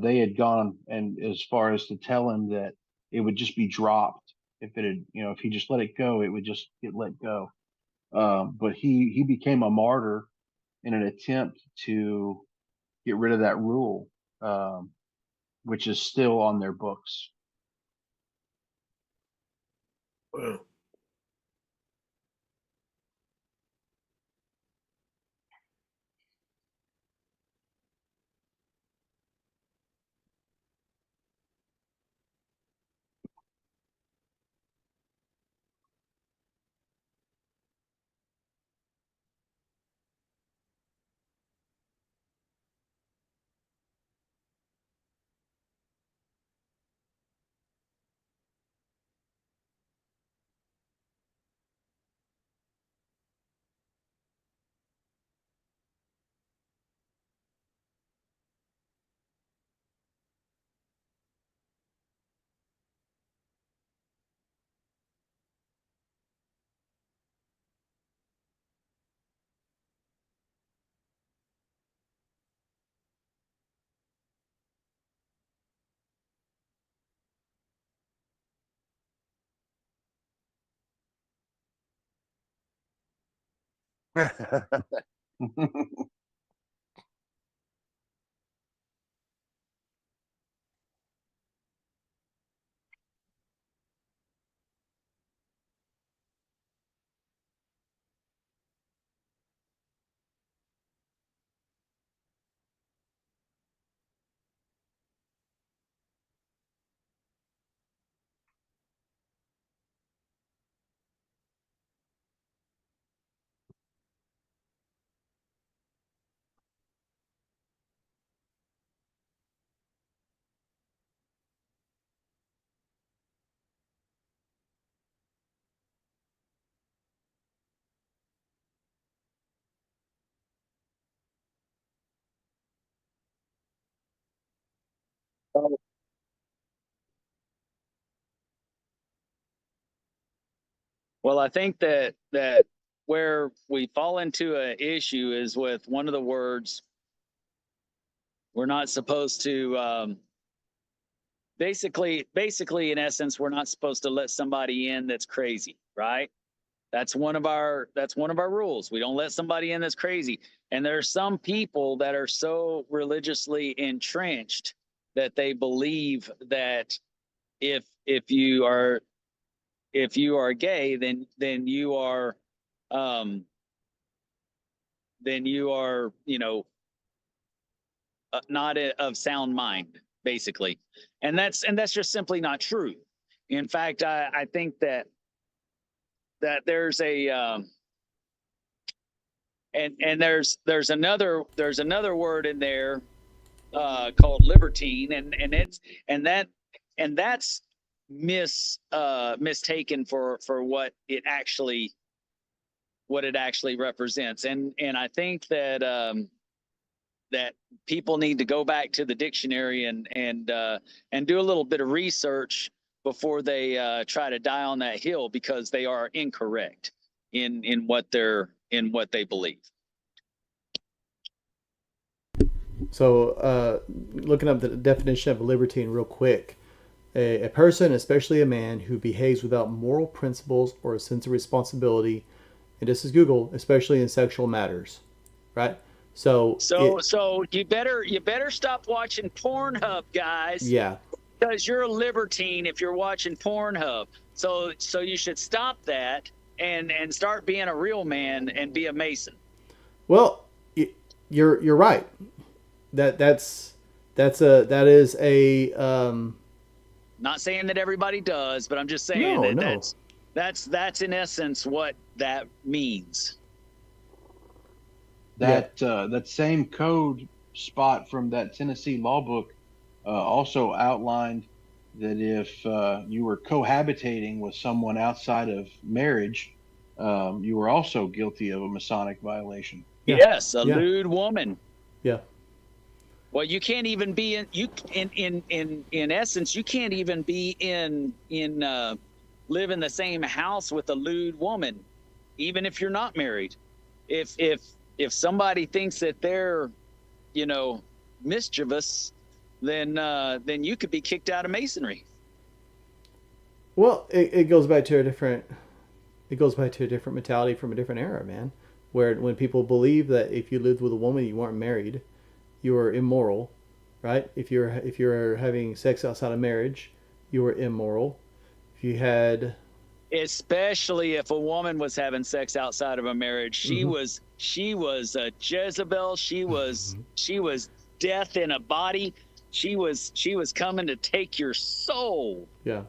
they had gone and as far as to tell him that it would just be dropped if it had, if he just let it go, it would just get let go. But he became a martyr in an attempt to get rid of that rule, which is still on their books. Well, Well, I think that where we fall into an issue is with one of the words. We're not supposed to basically in essence, we're not supposed to let somebody in that's crazy, right? That's one of our rules. We don't let somebody in that's crazy. And there are some people that are so religiously entrenched that they believe that if you are gay, then you are not of sound mind, basically, and that's just simply not true. In fact, I think that there's a and there's another word in there called libertine, and that's mistaken for what it actually represents, and I think that people need to go back to the dictionary and do a little bit of research before they try to die on that hill, because they are incorrect in what they believe. So, looking up the definition of a libertine real quick. A person, especially a man, who behaves without moral principles or a sense of responsibility, and this is Google, especially in sexual matters, right? So You better stop watching Pornhub, guys. Yeah. Because you're a libertine if you're watching Pornhub. So you should stop that and start being a real man and be a Mason. Well, you're right. That is a Not saying that everybody does, but I'm just saying No. that's in essence what that means. That same code spot from that Tennessee law book also outlined that if you were cohabitating with someone outside of marriage, you were also guilty of a Masonic violation. Yeah. Yes, lewd woman. Yeah. Well, you can't even be in essence, you can't even be live in the same house with a lewd woman, even if you're not married. If somebody thinks that they're, mischievous, then you could be kicked out of Masonry. Well, it goes back to a different mentality from a different era, man. Where when people believe that if you lived with a woman you weren't married, you were immoral, right? If you're having sex outside of marriage, you were immoral. If you had, especially if a woman was having sex outside of a marriage, she was a Jezebel. She was death in a body. She was coming to take your soul. Yeah.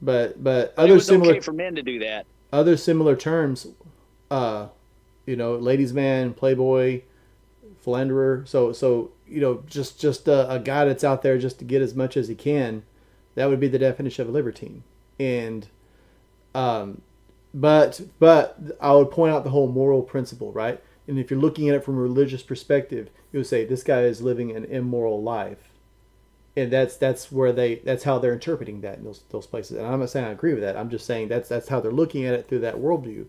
But it other was similar okay for men to do that. Other similar terms, ladies' man, playboy, philanderer. So just a guy that's out there just to get as much as he can. That would be the definition of a libertine. And but I would point out the whole moral principle, right? And if you're looking at it from a religious perspective, you would say this guy is living an immoral life. And that's how they're interpreting that in those places. And I'm not saying I agree with that. I'm just saying that's how they're looking at it through that worldview.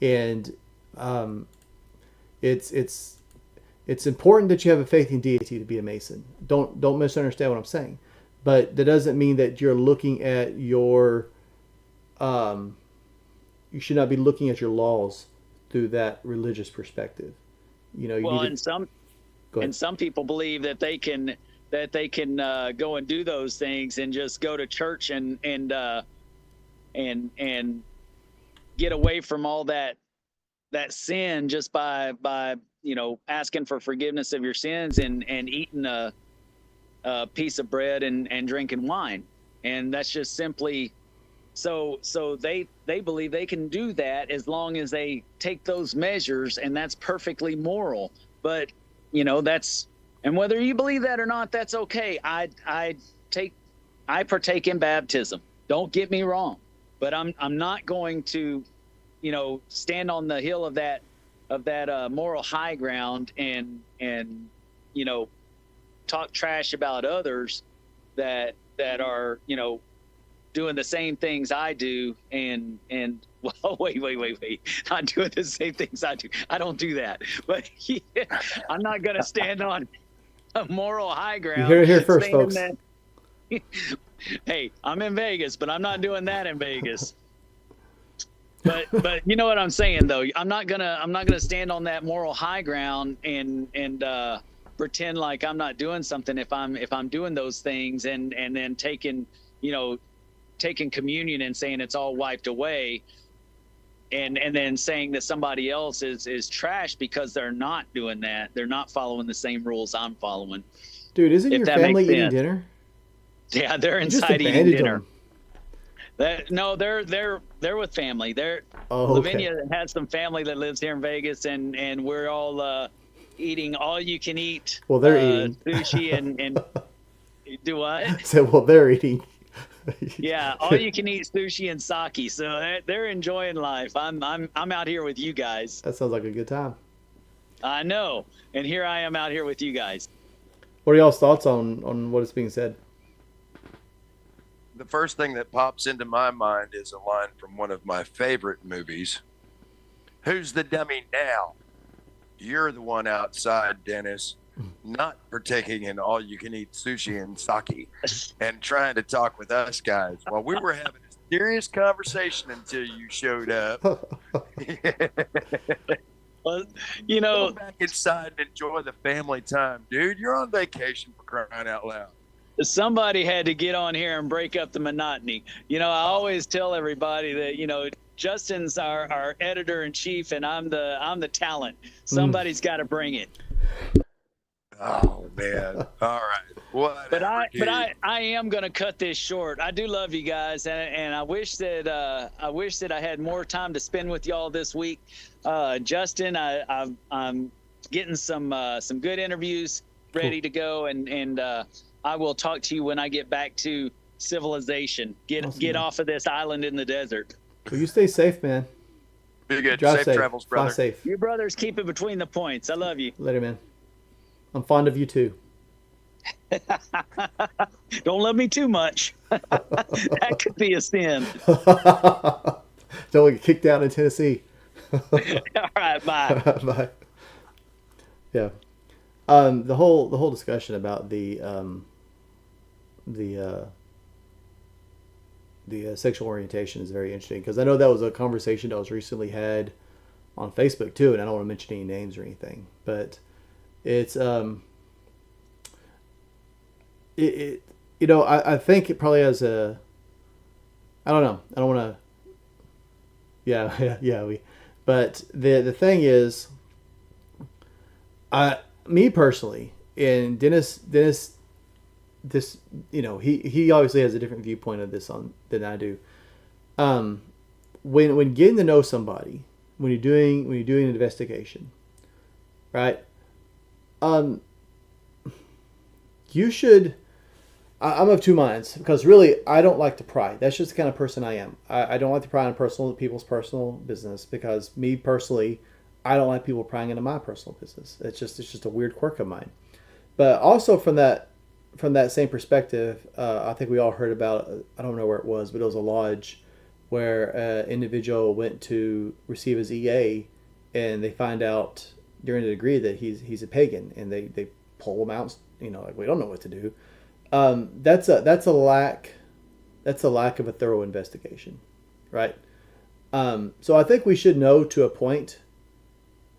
And it's important that you have a faith in deity to be a Mason. Don't misunderstand what I'm saying. But that doesn't mean that you're looking at your you should not be looking at your laws through that religious perspective. Some people believe that they can go and do those things and just go to church and get away from all that sin just by asking for forgiveness of your sins and eating a piece of bread and drinking wine. And that's just simply so they believe they can do that as long as they take those measures, and that's perfectly moral. But that's, and whether you believe that or not, that's okay. I partake in baptism. Don't get me wrong, but I'm not going to, stand on the hill of that moral high ground and talk trash about others that are doing the same things I do, and well, wait, not doing the same things I do. I don't do that, but I'm not going to stand on a moral high ground. You hear it here first, saying folks. that, hey, I'm in Vegas, but I'm not doing that in Vegas. But you know what I'm saying, though. I'm not gonna stand on that moral high ground and pretend like I'm not doing something if I'm doing those things and then taking communion and saying it's all wiped away, and then saying that somebody else is trash because they're not doing that. They're not following the same rules I'm following. Dude, isn't If your that family makes eating sense. dinner? Yeah, they're You just inside eating abandoned dinner. them. No, they're with family. Oh, okay. Lavinia has some family that lives here in Vegas, and we're all eating all you can eat. Well, they're eating sushi and do what? So, well, they're eating. Yeah, all you can eat sushi and sake. So they're enjoying life. I'm out here with you guys. That sounds like a good time. I know, and here I am out here with you guys. What are y'all's thoughts on what is being said? The first thing that pops into my mind is a line from one of my favorite movies. Who's the dummy now? You're the one outside, Dennis, not partaking in all you can eat sushi and sake and trying to talk with us guys while we were having a serious conversation until you showed up. Well, Go back inside and enjoy the family time, dude. You're on vacation, for crying out loud. somebody had to get on here and break up the monotony. I always tell everybody that, Justin's our editor in chief, and I'm the talent. Somebody's got to bring it. Oh man! All right. Whatever, But I dude. am going to cut this short. I do love you guys, and I wish that I had more time to spend with y'all this week. Justin, I'm getting some good interviews ready to go, and I will talk to you when I get back to civilization. Awesome, Get man. off of this island in the desert. Well, you stay safe, man. Be good. Drive Safe travels, Fly brother. safe. You brothers keep it between the points. I love you. Later, man. I'm fond of you too. Don't love me too much. That could be a sin. Don't get kicked out in Tennessee. All right, bye. Bye. Yeah. The whole discussion about the sexual orientation is very interesting, because I know that was a conversation that was recently had on Facebook too, and I don't want to mention any names or anything, but it's I think it probably has a, I don't know, I don't want to, but the thing is, me personally, and Dennis, this, he obviously has a different viewpoint of this than I do. When getting to know somebody, when you're doing an investigation, right? You should. I'm of two minds, because really I don't like to pry. That's just the kind of person I am. I don't like to pry on people's personal business, because me personally, I don't like people prying into my personal business. It's just a weird quirk of mine. But also from that same perspective, I think we all heard about, I don't know where it was, but it was a lodge where an individual went to receive his EA, and they find out during the degree that he's a pagan, and they pull him out. Like, we don't know what to do. That's a lack of a thorough investigation, right? So I think we should know to a point,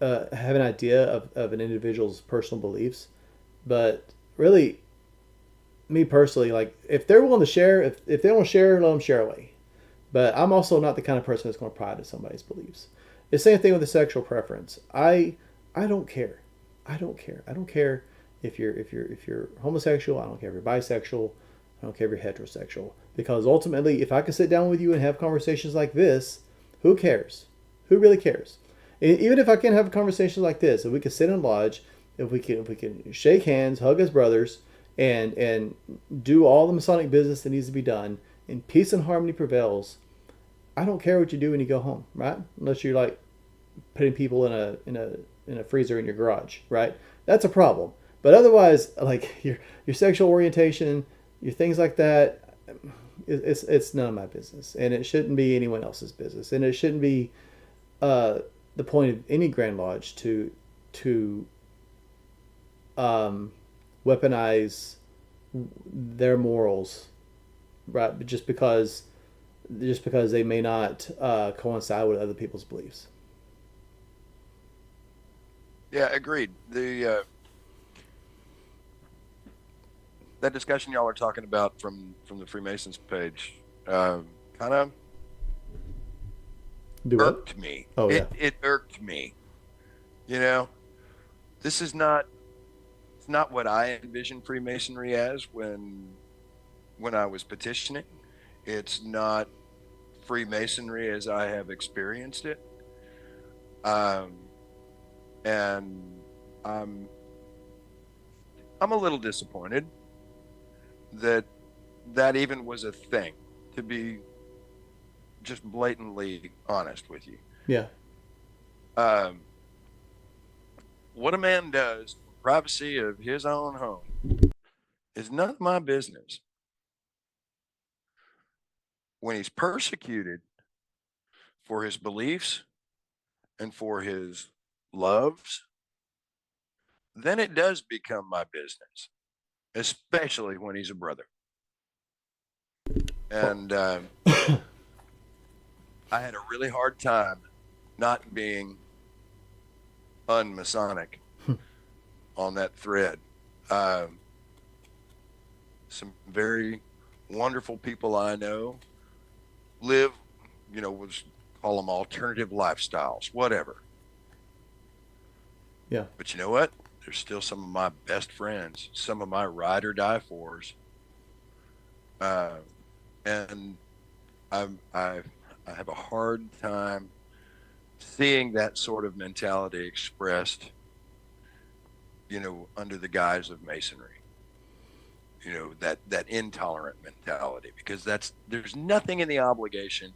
have an idea of an individual's personal beliefs, but really, me personally, like, if they're willing to share, if they want to share, let them share away. But I'm also not the kind of person that's going to pry into somebody's beliefs. The same thing with the sexual preference. I don't care. I don't care if you're homosexual. I don't care if you're bisexual. I don't care if you're heterosexual. Because ultimately, if I can sit down with you and have conversations like this, who cares? Who really cares? Even if I can have a conversation like this, if we can sit in lodge, if we can shake hands, hug as brothers, and do all the Masonic business that needs to be done, and peace and harmony prevails, I don't care what you do when you go home, right? Unless you're like putting people in a freezer in your garage, right? That's a problem. But otherwise, like your sexual orientation, your things like that, it's none of my business, and it shouldn't be anyone else's business, and it shouldn't be the point of any Grand Lodge to weaponize their morals, right? But just because they may not coincide with other people's beliefs. Yeah, agreed. That discussion y'all are talking about from the Freemasons page kind of Do what? irked me. Oh, yeah. It irked me. You know, this is not it's not what I envisioned Freemasonry as when I was petitioning. It's not Freemasonry as I have experienced it. And I'm a little disappointed that even was a thing, to be just blatantly honest with you. Yeah. What a man does in the privacy of his own home is none of my business. When he's persecuted for his beliefs and for his loves, then it does become my business, especially when he's a brother. And I had a really hard time not being un-Masonic on that thread. Some very wonderful people I know live, we'll call them alternative lifestyles, whatever. Yeah. But you know what? There's still some of my best friends, some of my ride or die fors. And I have a hard time seeing that sort of mentality expressed, under the guise of Masonry. That intolerant mentality, because there's nothing in the obligation,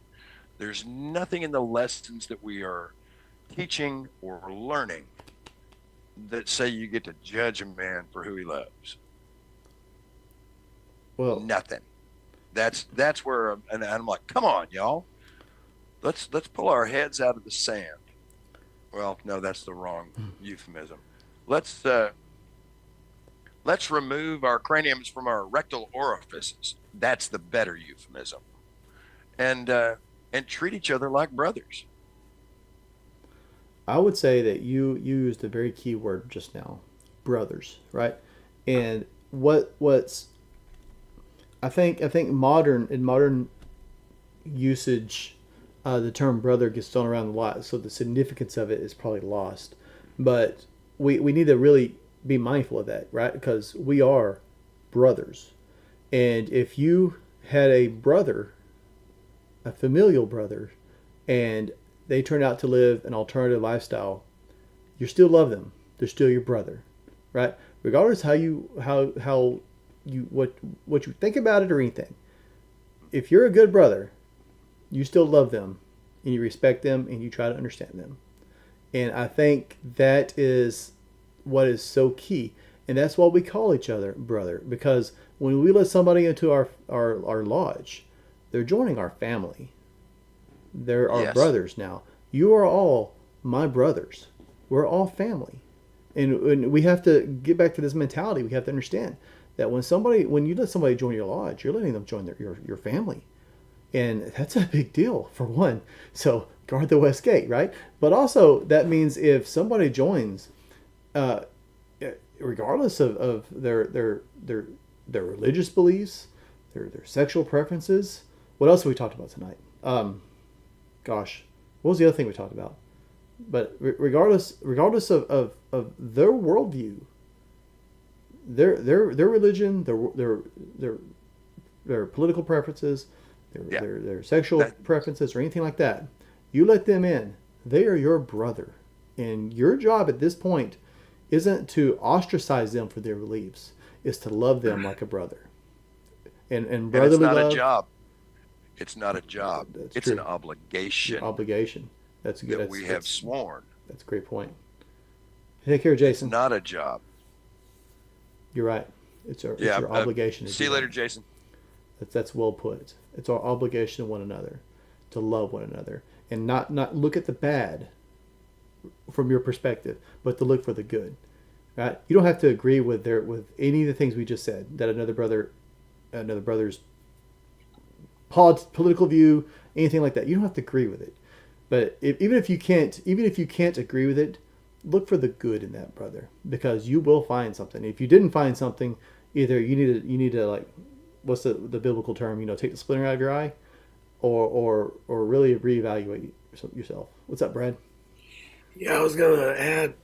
there's nothing in the lessons that we are teaching or learning that say you get to judge a man for who he loves. Well, nothing. That's where, and I'm like, come on, y'all. Let's pull our heads out of the sand. Well, no, that's the wrong euphemism. Let's remove our craniums from our rectal orifices. That's the better euphemism. And treat each other like brothers. I would say that you used a very key word just now, brothers, right? And what's I think modern usage, the term brother gets thrown around a lot, so the significance of it is probably lost. But we need to really be mindful of that, right? Because we are brothers. And if you had a brother, a familial brother, and they turn out to live an alternative lifestyle, you still love them. They're still your brother, right? Regardless what you think about it or anything. If you're a good brother, you still love them and you respect them and you try to understand them. And I think that is what is so key. And that's why we call each other brother, because when we let somebody into our lodge, they're joining our family. They're our brothers now. You are all my brothers. We're all family. And we have to get back to this mentality. We have to understand that when you let somebody join your lodge, you're letting them join your family. And that's a big deal, for one. So guard the West Gate, right? But also that means if somebody joins, regardless of their religious beliefs, their sexual preferences, what else have we talked about tonight? Gosh, what was the other thing we talked about? But regardless of their worldview, their religion, their political preferences, their sexual preferences, or anything like that, you let them in. They are your brother, and your job at this point isn't to ostracize them for their beliefs. It's to love them like a brother. And brotherly love. It's not a job. It's not a job. It's true. an obligation. Obligation. That's good. That we have sworn. That's a great point. Take care, Jason. It's not a job. You're right. It's your obligation. See you later, Jason. That's well put. It's our obligation to one another, to love one another, and not look at the bad from your perspective, but to look for the good. Right? You don't have to agree with any of the things we just said that another brother's political view, anything like that. You don't have to agree with it. But even if you can't agree with it, look for the good in that brother, because you will find something. If you didn't find something, either you need to like, what's the biblical term? You know, take the splinter out of your eye, or really reevaluate yourself. What's up, Brad? Yeah, I was going to add,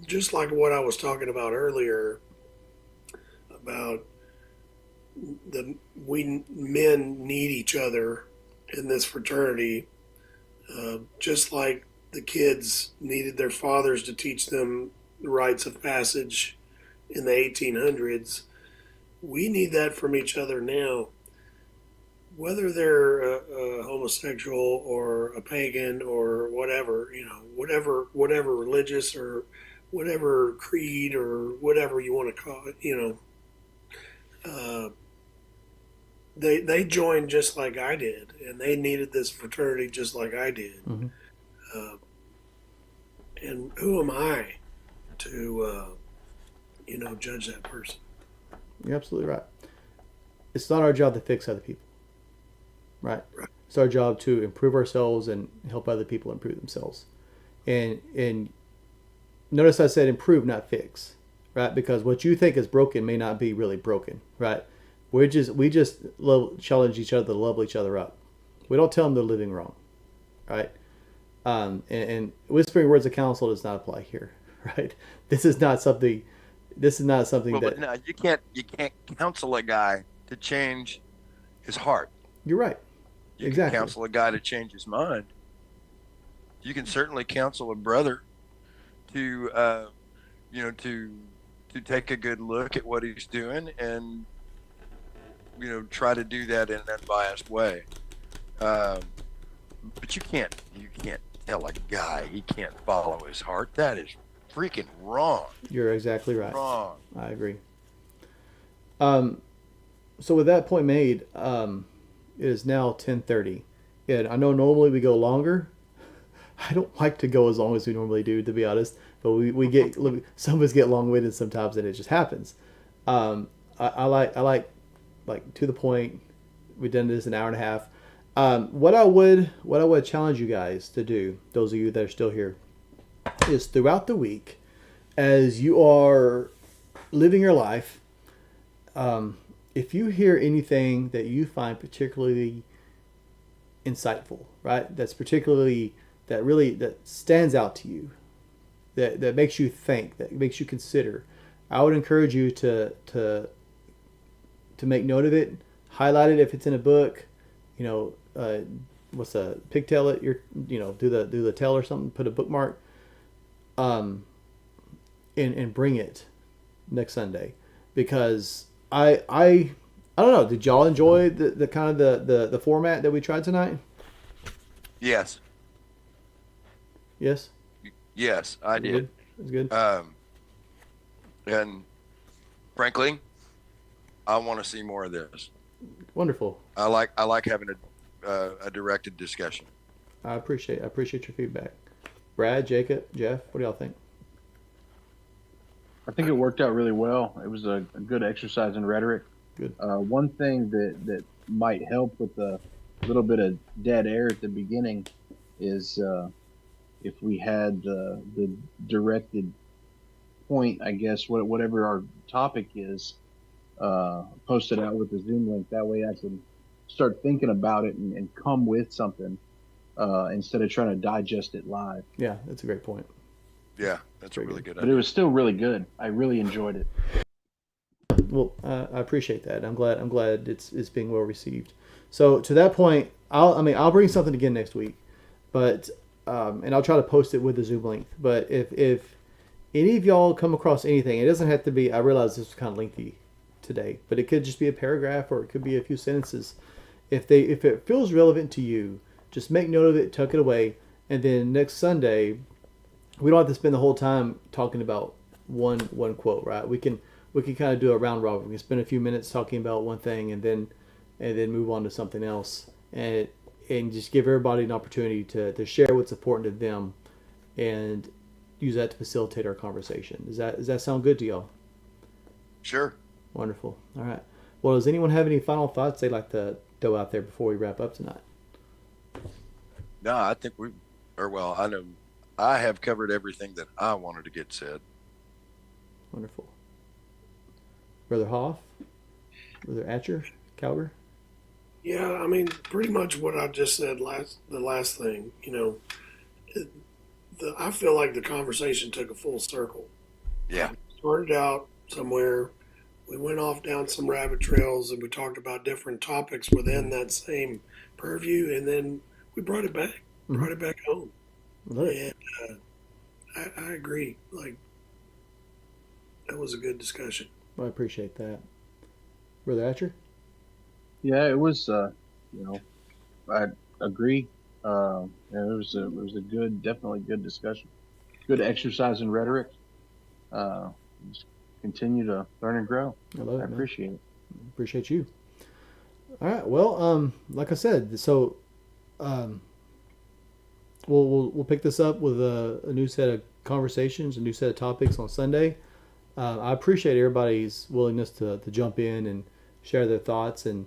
just like what I was talking about earlier, about we men need each other in this fraternity, just like the kids needed their fathers to teach them the rites of passage in the 1800s. We need that from each other now. Whether they're a homosexual or a pagan or whatever, whatever religious or whatever creed or whatever you want to call it, they joined just like I did, and they needed this fraternity just like I did. Mm-hmm. And who am I to, judge that person? You're absolutely right. It's not our job to fix other people, right? It's our job to improve ourselves and help other people improve themselves. And notice I said improve, not fix, right? Because what you think is broken may not be really broken, right? We just challenge each other to level each other up. We don't tell them they're living wrong, right? And whispering words of counsel does not apply here, right? This is not something Well, that. but no, you can't counsel a guy to change his heart. You're right. You Exactly. can counsel a guy to change his mind. You can certainly counsel a brother to to take a good look at what he's doing and try to do that in an unbiased way. But you can't tell a guy he can't follow his heart. That is freaking wrong. You're exactly right. Wrong. I agree. So with that point made, it is now 10:30, and I know normally we go longer. I don't like to go as long as we normally do, to be honest. But we get some of us get long-winded sometimes, and it just happens. I like to the point. We've done this an hour and a half. What I would challenge you guys to do, those of you that are still here, is throughout the week, as you are living your life, if you hear anything that you find particularly insightful, right? That stands out to you, that makes you think, that makes you consider, I would encourage you to make note of it, highlight it if it's in a book, what's a pigtail it, do the tail or something, put a bookmark, and bring it next Sunday, because I don't know, did y'all enjoy the kind of the format that we tried tonight? Yes. Yes. Yes, I did. It's good. And frankly, I want to see more of this. Wonderful. I like having a directed discussion. I appreciate your feedback. Brad, Jacob, Jeff, what do y'all think? I think it worked out really well. It was a good exercise in rhetoric. Good. One thing that might help with a little bit of dead air at the beginning is if we had the directed point, I guess, whatever our topic is, posted out with the Zoom link. That way I can start thinking about it and come with something instead of trying to digest it live. Yeah, that's a great point. Yeah, that's a really good But idea. it was still really good. I really enjoyed it. Well, I appreciate that. I'm glad it's being well received. So to that point, I'll bring something again next week, but and I'll try to post it with the Zoom link. But if any of y'all come across anything, it doesn't have to be. I realize this was kind of lengthy today, but it could just be a paragraph or it could be a few sentences. If it feels relevant to you, just make note of it, tuck it away, and then next Sunday, we don't have to spend the whole time talking about one quote, right? We can we can kind of do a round robin. We can spend a few minutes talking about one thing and then move on to something else, and just give everybody an opportunity to share what's important to them and use that to facilitate our conversation. Does that sound good to y'all? Sure. Wonderful. All right. Well, does anyone have any final thoughts they'd like to throw out there before we wrap up tonight? No, I think I know I have covered everything that I wanted to get said. Wonderful. Brother Hoff, Brother Atcher, Calger. Yeah, I mean, pretty much what I just said the last thing. I feel like the conversation took a full circle. Yeah. Started out somewhere, we went off down some rabbit trails, and we talked about different topics within that same purview, and then we brought it back, brought it back home. And I agree. Like, that was a good discussion. Well, I appreciate that. Brother Atcher? Yeah, it was. I agree. It was a good, definitely good discussion. Good exercise in rhetoric. Just continue to learn and grow. I love it. I appreciate it. Appreciate you. All right. Well, like I said, so we'll pick this up with a new set of conversations, a new set of topics on Sunday. I appreciate everybody's willingness to jump in and share their thoughts. And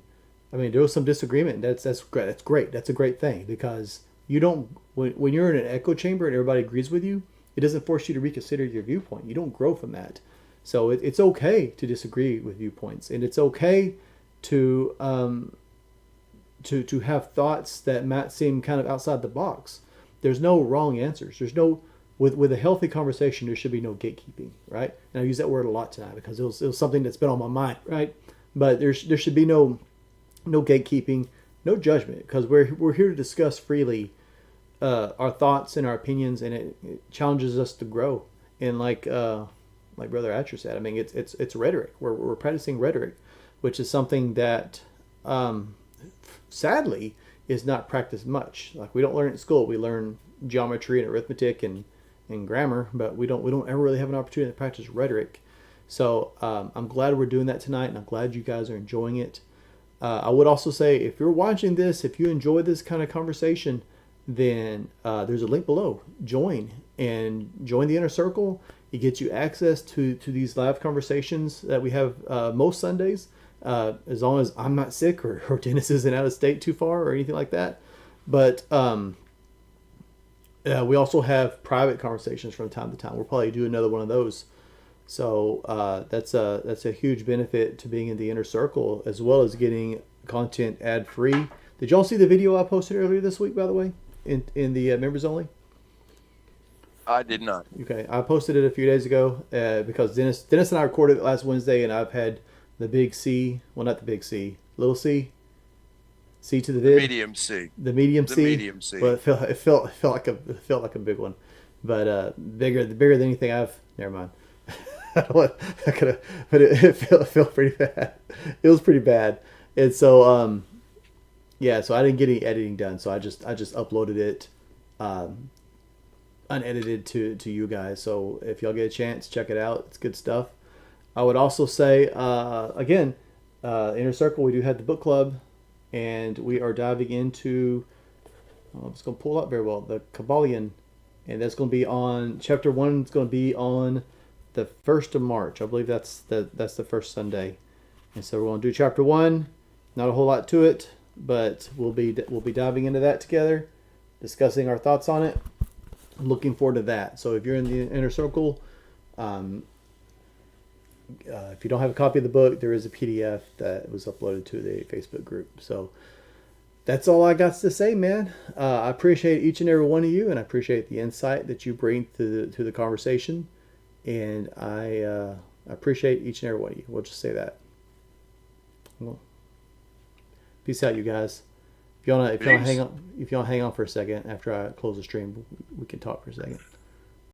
I mean, there was some disagreement. That's great. That's great. That's a great thing, because you don't, when you're in an echo chamber and everybody agrees with you, it doesn't force you to reconsider your viewpoint. You don't grow from that. So it's okay to disagree with viewpoints, and it's okay to have thoughts that might seem kind of outside the box. There's no wrong answers. There's no, with a healthy conversation, there should be no gatekeeping, right? And I use that word a lot tonight because it was something that's been on my mind, right? But there should be no gatekeeping, no judgment, because we're here to discuss freely our thoughts and our opinions, and it challenges us to grow. And like Brother Atcher said, I mean, it's rhetoric. We're practicing rhetoric, which is something that sadly is not practiced much. Like, we don't learn it in school. We learn geometry and arithmetic and grammar, but we don't ever really have an opportunity to practice rhetoric. So I'm glad we're doing that tonight, and I'm glad you guys are enjoying it. I would also say, if you're watching this, if you enjoy this kind of conversation, then there's a link below. Join the inner circle. It gets you access to these live conversations that we have most Sundays, as long as I'm not sick or Dennis isn't out of state too far or anything like that. But we also have private conversations from time to time. We'll probably do another one of those. So that's a huge benefit to being in the inner circle, as well as getting content ad free. Did y'all see the video I posted earlier this week, by the way, in the members only? I did not. Okay, I posted it a few days ago because Dennis and I recorded it last Wednesday, and I've had the big C, well, not the big C, little C to the vid, Medium C. the medium The C, medium C. but it felt like a big one, but bigger than anything I've. Never mind. But it felt pretty bad. It was pretty bad, and so yeah. So I didn't get any editing done. So I just uploaded it, unedited to you guys. So if y'all get a chance, check it out. It's good stuff. I would also say again, Inner Circle, we do have the book club, and we are diving into. I'm just gonna pull up very well the Kabbalion, and that's gonna be on chapter 1. It's gonna be on the 1st of March. I believe that's the first Sunday. And so we're going to do chapter 1. Not a whole lot to it, but we'll be diving into that together, discussing our thoughts on it. I'm looking forward to that. So if you're in the inner circle, if you don't have a copy of the book, there is a PDF that was uploaded to the Facebook group. So that's all I got to say, man. I appreciate each and every one of you, and I appreciate the insight that you bring to the conversation. And I appreciate each and every one of you. We'll just say that. Well, peace out, you guys. If you wanna hang on for a second after I close the stream, we can talk for a second.